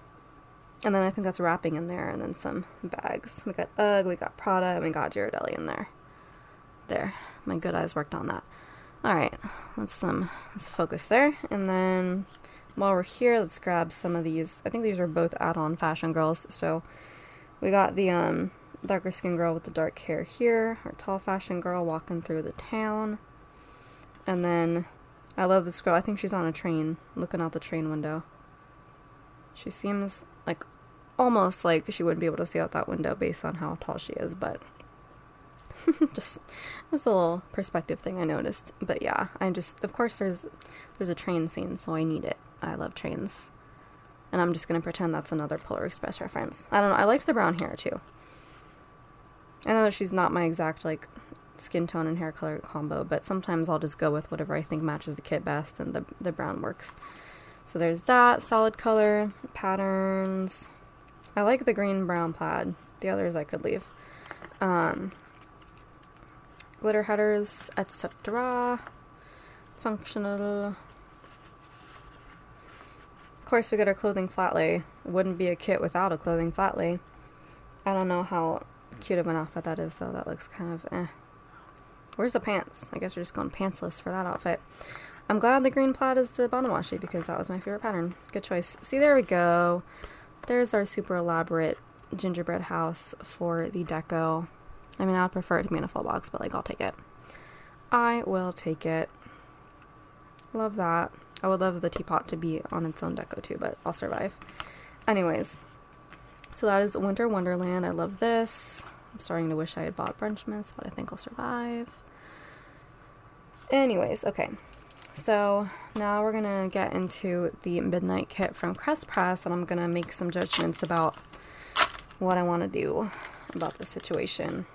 then I think that's wrapping in there, and then some bags. We got UGG, we got Prada, and we got Ghirardelli in there. There. My good eyes worked on that. Alright, let's focus there. And then while we're here, let's grab some of these. I think these are both add-on fashion girls. So we got the darker skin girl with the dark hair here. Our tall fashion girl walking through the town. And then I love this girl. I think she's on a train, looking out the train window. She seems like almost like she wouldn't be able to see out that window based on how tall she is, but just a little perspective thing I noticed. But yeah, of course there's a train scene, so I need it. I love trains. And I'm just going to pretend that's another Polar Express reference. I don't know, I liked the brown hair too. I know that she's not my exact like skin tone and hair color combo, but sometimes I'll just go with whatever I think matches the kit best, and the brown works. So there's that, solid color, patterns. I like the green brown plaid. The others I could leave. Glitter headers, etc. Functional. Of course we got our clothing flat lay. It wouldn't be a kit without a clothing flat lay. I don't know how cute of an outfit that is, so that looks kind of eh. Where's the pants? I guess we're just going pantsless for that outfit. I'm glad the green plaid is the bottom washi because that was my favorite pattern. Good choice. See, there we go. There's our super elaborate gingerbread house for the deco. I mean, I would prefer it to be in a full box, but like, I'll take it. I will take it. Love that. I would love the teapot to be on its own deco too, but I'll survive. Anyways, so that is Winter Wonderland. I love this. I'm starting to wish I had bought Brunch Mist, but I think I'll survive. Anyways, okay. So now we're gonna get into the Midnight Kit from Crest Press, and I'm gonna make some judgments about what I want to do about this situation.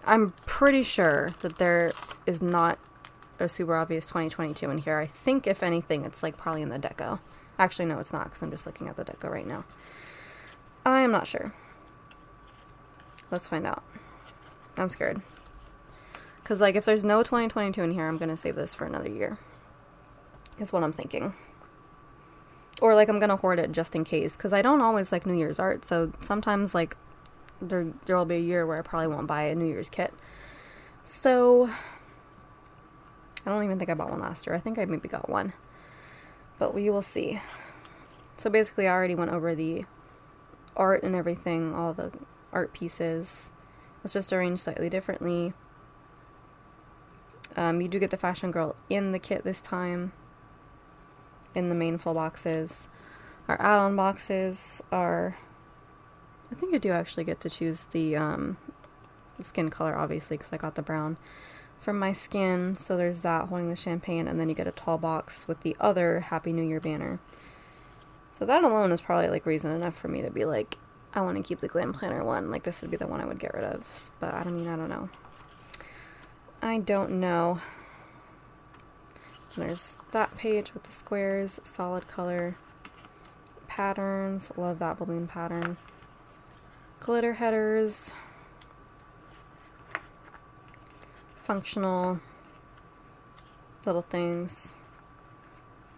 I'm pretty sure that there is not a super obvious 2022 in here. I think if anything, it's like probably in the deco. Actually, no, it's not, because I'm just looking at the deco right now. I am not sure. Let's find out. I'm scared. Because, like, if there's no 2022 in here, I'm going to save this for another year. Is what I'm thinking. Or, like, I'm going to hoard it just in case. Because I don't always like New Year's art. So, sometimes, like, there will be a year where I probably won't buy a New Year's kit. So, I don't even think I bought one last year. I think I maybe got one. But we will see. So, basically, I already went over the art and everything. All the art pieces. It's just arranged slightly differently. You do get the Fashion Girl in the kit this time, in the main full boxes. Our add-on boxes are, I think you do actually get to choose the skin color, obviously, because I got the brown from my skin. So there's that, holding the champagne, and then you get a tall box with the other Happy New Year banner. So that alone is probably like reason enough for me to be like, I want to keep the Glam Planner one. Like, this would be the one I would get rid of. But I don't know. I don't know. There's that page with the squares, solid color, patterns. Love that balloon pattern. Glitter headers. Functional little things.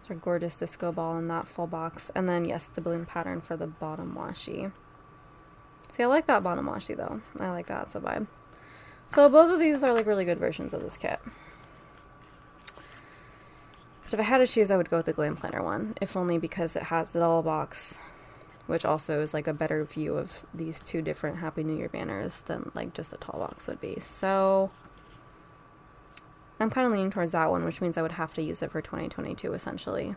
There's a gorgeous disco ball in that full box. And then, yes, the balloon pattern for the bottom washi. See, I like that bottom washi, though. I like that. It's a vibe. So both of these are like really good versions of this kit. But if I had to choose, I would go with the Glam Planner one, if only because it has the doll box, which also is like a better view of these two different Happy New Year banners than like just a tall box would be. So I'm kind of leaning towards that one, which means I would have to use it for 2022 essentially,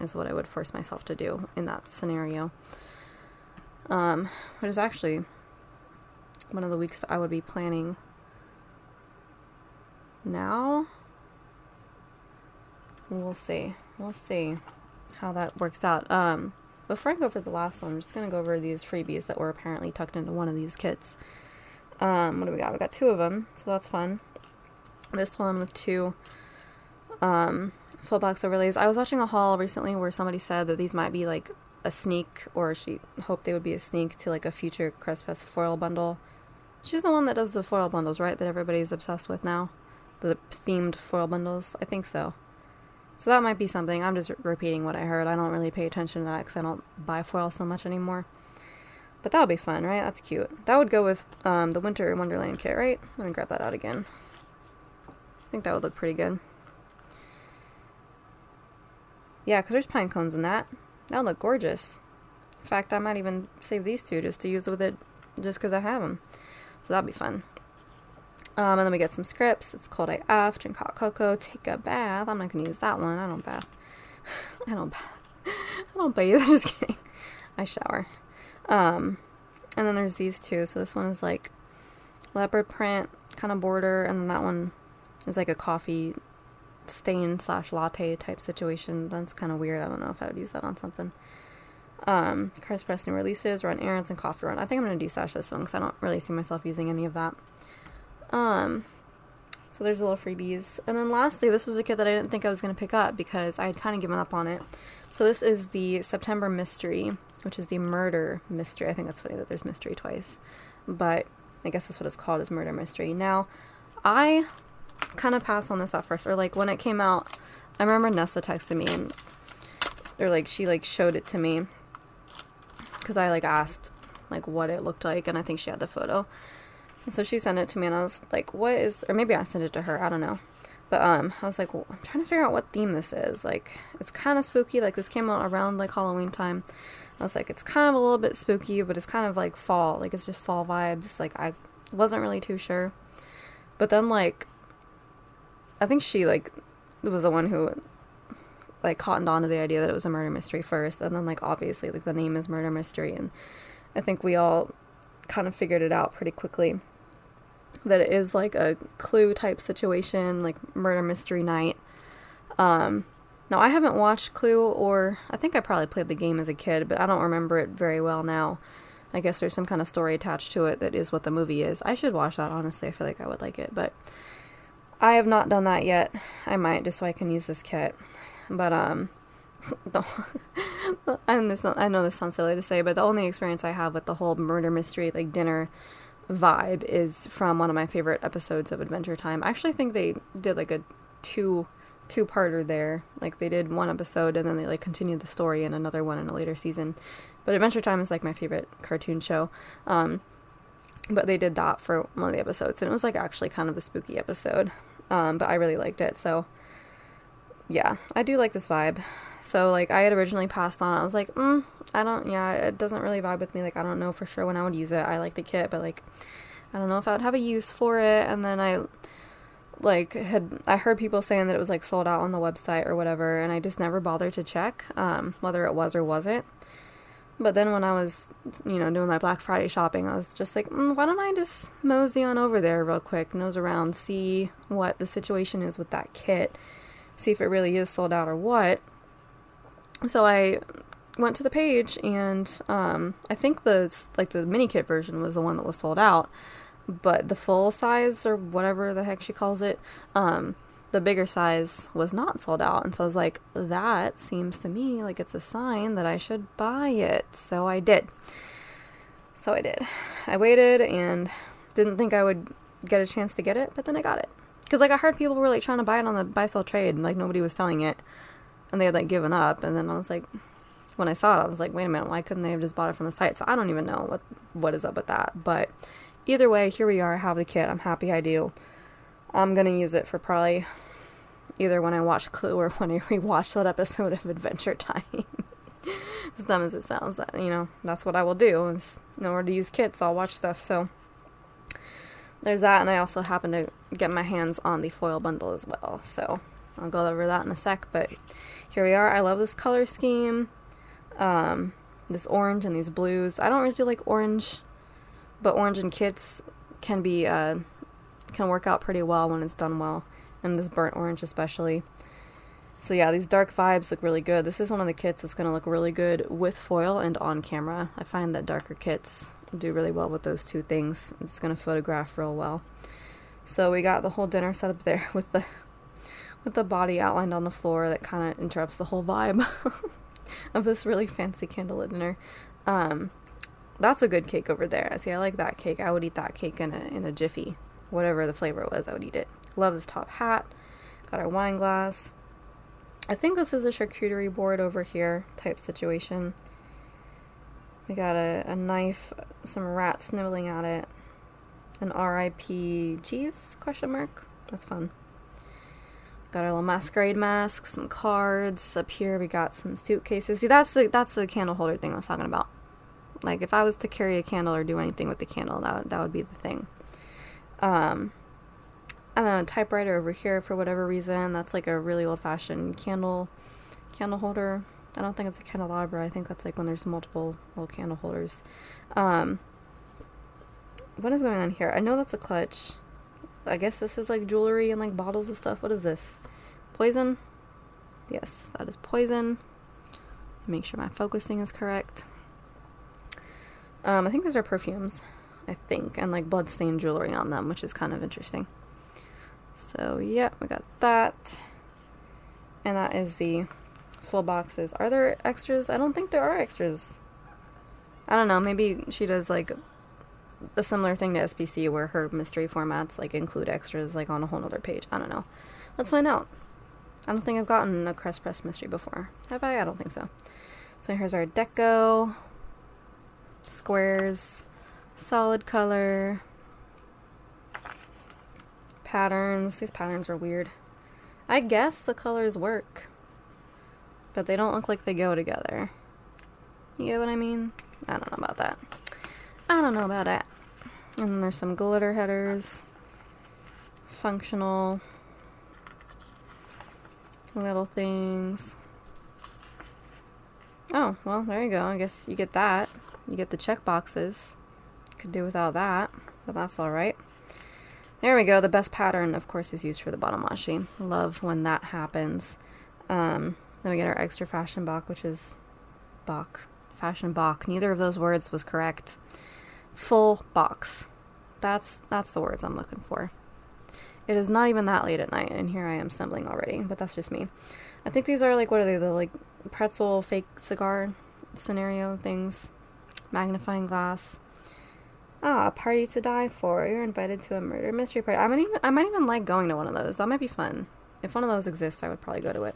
is what I would force myself to do in that scenario. Which is actually one of the weeks that I would be planning now. We'll see how that works out. Before I go over the last one, I'm just gonna go over these freebies that were apparently tucked into one of these kits. What do we got? We got 2 of them, so that's fun. This one with 2 full box overlays. I was watching a haul recently where somebody said that these might be like a sneak, or she hoped they would be a sneak to like a future Crest Press foil bundle. She's the one that does the foil bundles, right? That everybody's obsessed with now. The themed foil bundles. I think so. So that might be something. I'm just repeating what I heard. I don't really pay attention to that because I don't buy foil so much anymore. But that would be fun, right? That's cute. That would go with the Winter Wonderland kit, right? Let me grab that out again. I think that would look pretty good. Yeah, because there's pine cones in that. That would look gorgeous. In fact, I might even save these 2 just to use with it just because I have them. So that'd be fun. And then we get some scripts. It's cold AF, drink hot cocoa, take a bath. I'm not going to use that one. I don't bath. I don't bathe. Just kidding. I shower. And then there's these 2. So this one is like leopard print kind of border. And then that one is like a coffee stain / latte type situation. That's kind of weird. I don't know if I would use that on something. Crest Press new releases, run errands, and coffee run. I think I'm going to destash this one because I don't really see myself using any of that. So there's a little freebies. And then lastly, this was a kit that I didn't think I was going to pick up because I had kind of given up on it. So this is the September Mystery, which is the Murder Mystery. I think that's funny that there's mystery twice. But I guess that's what it's called, is Murder Mystery. Now, I kind of passed on this at first. Or like when it came out, I remember Nessa texted me and or like she like showed it to me because I like asked like what it looked like, and I think she had the photo. And so she sent it to me and I was like, what is, or maybe I sent it to her, I don't know. But I was like, well, I'm trying to figure out what theme this is. Like, it's kind of spooky. Like, this came out around like Halloween time. I was like, it's kind of a little bit spooky, but it's kind of like fall. Like, it's just fall vibes. Like, I wasn't really too sure. But then like, I think she like was the one who like cottoned on to the idea that it was a murder mystery first. And then like, obviously, like the name is Murder Mystery. And I think we all kind of figured it out pretty quickly. that it is like a Clue type situation, like murder mystery night. Now I haven't watched Clue, or I think I probably played the game as a kid, but I don't remember it very well now. I guess there's some kind of story attached to it that is what the movie is. I should watch that, honestly. I feel like I would like it, but I have not done that yet. I might, just so I can use this kit. But, I know this sounds silly to say, but the only experience I have with the whole murder mystery, like, dinner vibe is from one of my favorite episodes of Adventure Time. I actually think they did, like, a two-parter there. Like, they did one episode, and then they, like, continued the story in another one in a later season. But Adventure Time is, like, my favorite cartoon show. But they did that for one of the episodes, and it was, like, actually kind of a spooky episode. But I really liked it, so yeah, I do like this vibe. So, like, I had originally passed on. I was like, it doesn't really vibe with me. Like, I don't know for sure when I would use it. I like the kit, but, like, I don't know if I would have a use for it. And then I heard people saying that it was, like, sold out on the website or whatever, and I just never bothered to check, whether it was or wasn't. But then when I was, doing my Black Friday shopping, I was just like, why don't I just mosey on over there real quick, nose around, see what the situation is with that kit, see if it really is sold out or what. So I went to the page, and I think the mini kit version was the one that was sold out, but the full size, or whatever the heck she calls it, the bigger size was not sold out. And so I was like, that seems to me like it's a sign that I should buy it. So I did. I waited and didn't think I would get a chance to get it, but then I got it. Because, like, I heard people were, like, trying to buy it on the buy-sell trade, and, like, nobody was selling it. And they had, like, given up. And then I was like, when I saw it, I was like, wait a minute, why couldn't they have just bought it from the site? So I don't even know what is up with that. But either way, here we are. I have the kit. I'm happy I do. I'm going to use it for probably either when I watch Clue or when I rewatch that episode of Adventure Time. As dumb as it sounds, that's what I will do. Is in order to use kits, I'll watch stuff. So there's that, and I also happen to get my hands on the foil bundle as well. So I'll go over that in a sec, but here we are. I love this color scheme. This orange and these blues. I don't really like orange, but orange in kits can work out pretty well when it's done well, and this burnt orange especially. So yeah, these dark vibes look really good. This is one of the kits that's going to look really good with foil and on camera. I find that darker kits do really well with those two things. It's going to photograph real well. So we got the whole dinner set up there with the body outlined on the floor that kind of interrupts the whole vibe of this really fancy candlelit dinner. That's a good cake over there. See, I like that cake. I would eat that cake in a jiffy. Whatever the flavor was, I would eat it. Love this top hat. Got our wine glass. I think this is a charcuterie board over here type situation. We got a knife, some rats nibbling at it, an R.I.P. cheese, question mark. That's fun. Got our little masquerade mask, some cards. Up here we got some suitcases. See, that's the candle holder thing I was talking about. Like, if I was to carry a candle or do anything with the candle, that would be the thing. And then a typewriter over here for whatever reason. That's like a really old-fashioned candle holder. I don't think it's a candelabra. I think that's like when there's multiple little candle holders. What is going on here? I know that's a clutch. I guess this is like jewelry and like bottles of stuff. What is this? Poison? Yes, that is poison. Make sure my focusing is correct. I think these are perfumes. I think. And like bloodstained jewelry on them, which is kind of interesting. So, yeah, we got that. And that is the full boxes. Are there extras? I don't think there are extras. I don't know. Maybe she does, like, a similar thing to SPC where her mystery formats, like, include extras, like, on a whole other page. I don't know. Let's find out. I don't think I've gotten a Crest Press mystery before. Have I? I don't think so. So here's our deco. Squares. Solid color. Patterns. These patterns are weird. I guess the colors work, but they don't look like they go together. You get what I mean? I don't know about that. And then there's some glitter headers. Functional little things. Oh, well, there you go. I guess you get that. You get the check boxes. Could do without that, but that's alright. There we go. The best pattern, of course, is used for the bottom washi. Love when that happens. Then we get our extra fashion box, which is fashion box. Neither of those words was correct. Full box. That's the words I'm looking for. It is not even that late at night, and here I am stumbling already, but that's just me. I think these are like, what are they? The like pretzel fake cigar scenario things. Magnifying glass. Ah, a party to die for. You're invited to a murder mystery party. I might even like going to one of those. That might be fun. If one of those exists, I would probably go to it.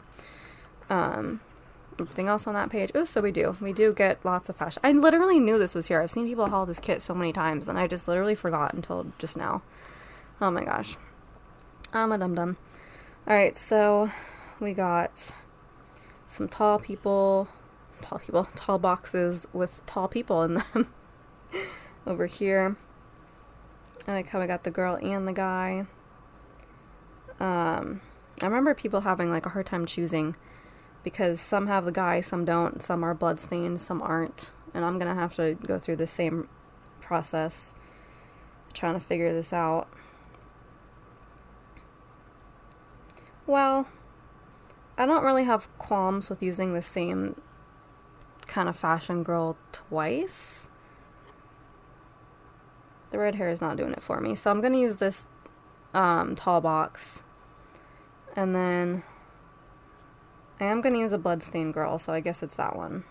Anything else on that page? Oh, so we do get lots of fashion. I literally knew this was here. I've seen people haul this kit so many times, and I just literally forgot until just now. Oh my gosh. I'm a dum-dum. Alright, so we got some tall boxes with tall people in them. Over here. I like how we got the girl and the guy. I remember people having like a hard time choosing because some have the guy, some don't, some are bloodstained, some aren't. And I'm gonna have to go through the same process trying to figure this out. Well, I don't really have qualms with using the same kind of fashion girl twice. The red hair is not doing it for me. So I'm going to use this tall box. And then I am going to use a bloodstained girl, so I guess it's that one.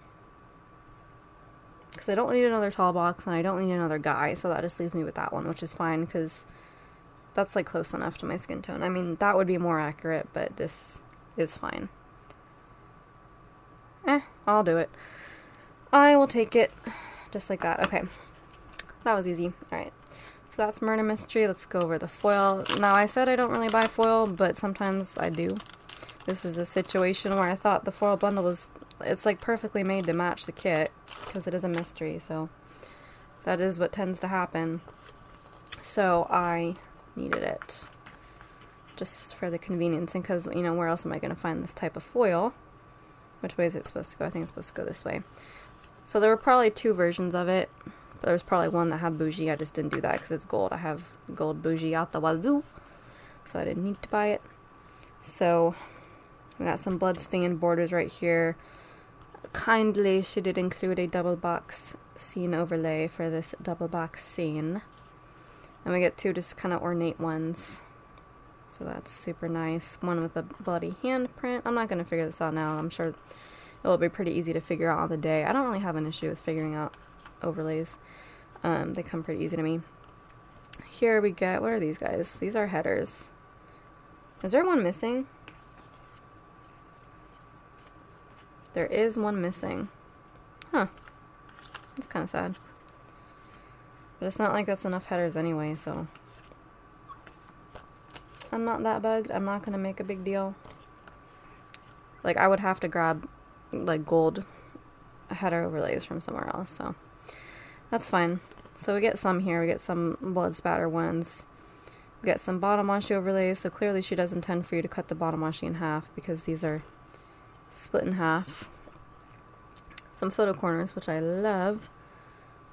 Because I don't need another tall box and I don't need another guy, so that just leaves me with that one, which is fine because that's like close enough to my skin tone. I mean, that would be more accurate, but this is fine. I'll do it. I will take it just like that. Okay. That was easy. Alright, so that's Murder Mystery. Let's go over the foil. Now, I said I don't really buy foil, but sometimes I do. This is a situation where I thought the foil bundle was, it's like perfectly made to match the kit, because it is a mystery, so that is what tends to happen. So I needed it, just for the convenience, and because, you know, where else am I going to find this type of foil? Which way is it supposed to go? I think it's supposed to go this way. So there were probably two versions of it. There was probably one that had bougie. I just didn't do that because it's gold. I have gold bougie out the wazoo, so I didn't need to buy it. So we got some blood-stained borders right here. Kindly, she did include a double box scene overlay for this double box scene. And we get two just kind of ornate ones. So that's super nice. One with a bloody handprint. I'm not going to figure this out now. I'm sure it'll be pretty easy to figure out on the day. I don't really have an issue with figuring out overlays. They come pretty easy to me. Here we get, what are these guys? These are headers. Is there one missing? There is one missing. Huh. That's kind of sad. But it's not like that's enough headers anyway, so I'm not that bugged. I'm not going to make a big deal. Like, I would have to grab, like, gold header overlays from somewhere else, so that's fine. So we get some here. We get some blood spatter ones. We get some bottom washi overlays, so clearly she does intend for you to cut the bottom washi in half because these are split in half. Some photo corners, which I love.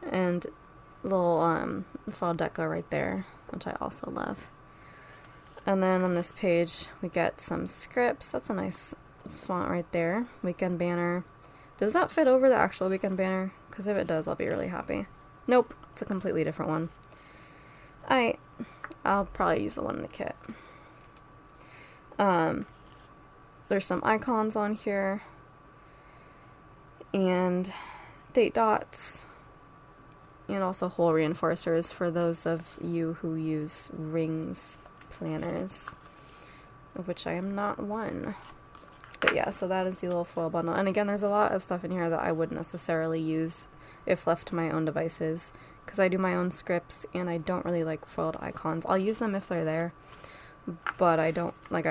And little foil deco right there, which I also love. And then on this page, we get some scripts. That's a nice font right there. Weekend banner. Does that fit over the actual weekend banner? Because if it does, I'll be really happy. Nope, it's a completely different one. I'll probably use the one in the kit. There's some icons on here. And date dots. And also hole reinforcers for those of you who use rings planners, of which I am not one. But yeah, so that is the little foil bundle. And again, there's a lot of stuff in here that I wouldn't necessarily use if left to my own devices, because I do my own scripts and I don't really like foiled icons. I'll use them if they're there, but I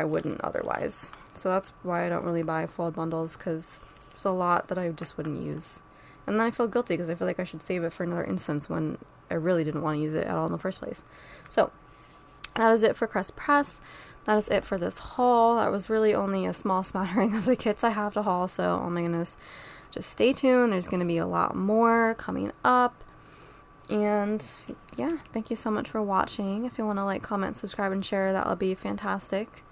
wouldn't otherwise. So that's why I don't really buy foiled bundles, because there's a lot that I just wouldn't use. And then I feel guilty because I feel like I should save it for another instance when I really didn't want to use it at all in the first place. So that is it for Crest Press. That is it for this haul. That was really only a small smattering of the kits I have to haul, so oh my goodness. Just stay tuned. There's going to be a lot more coming up. And yeah, thank you so much for watching. If you want to like, comment, subscribe, and share, that would be fantastic.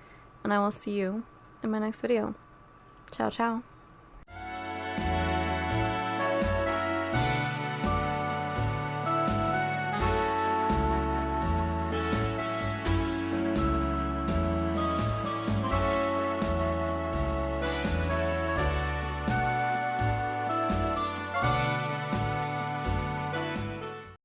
And I will see you in my next video. Ciao, ciao.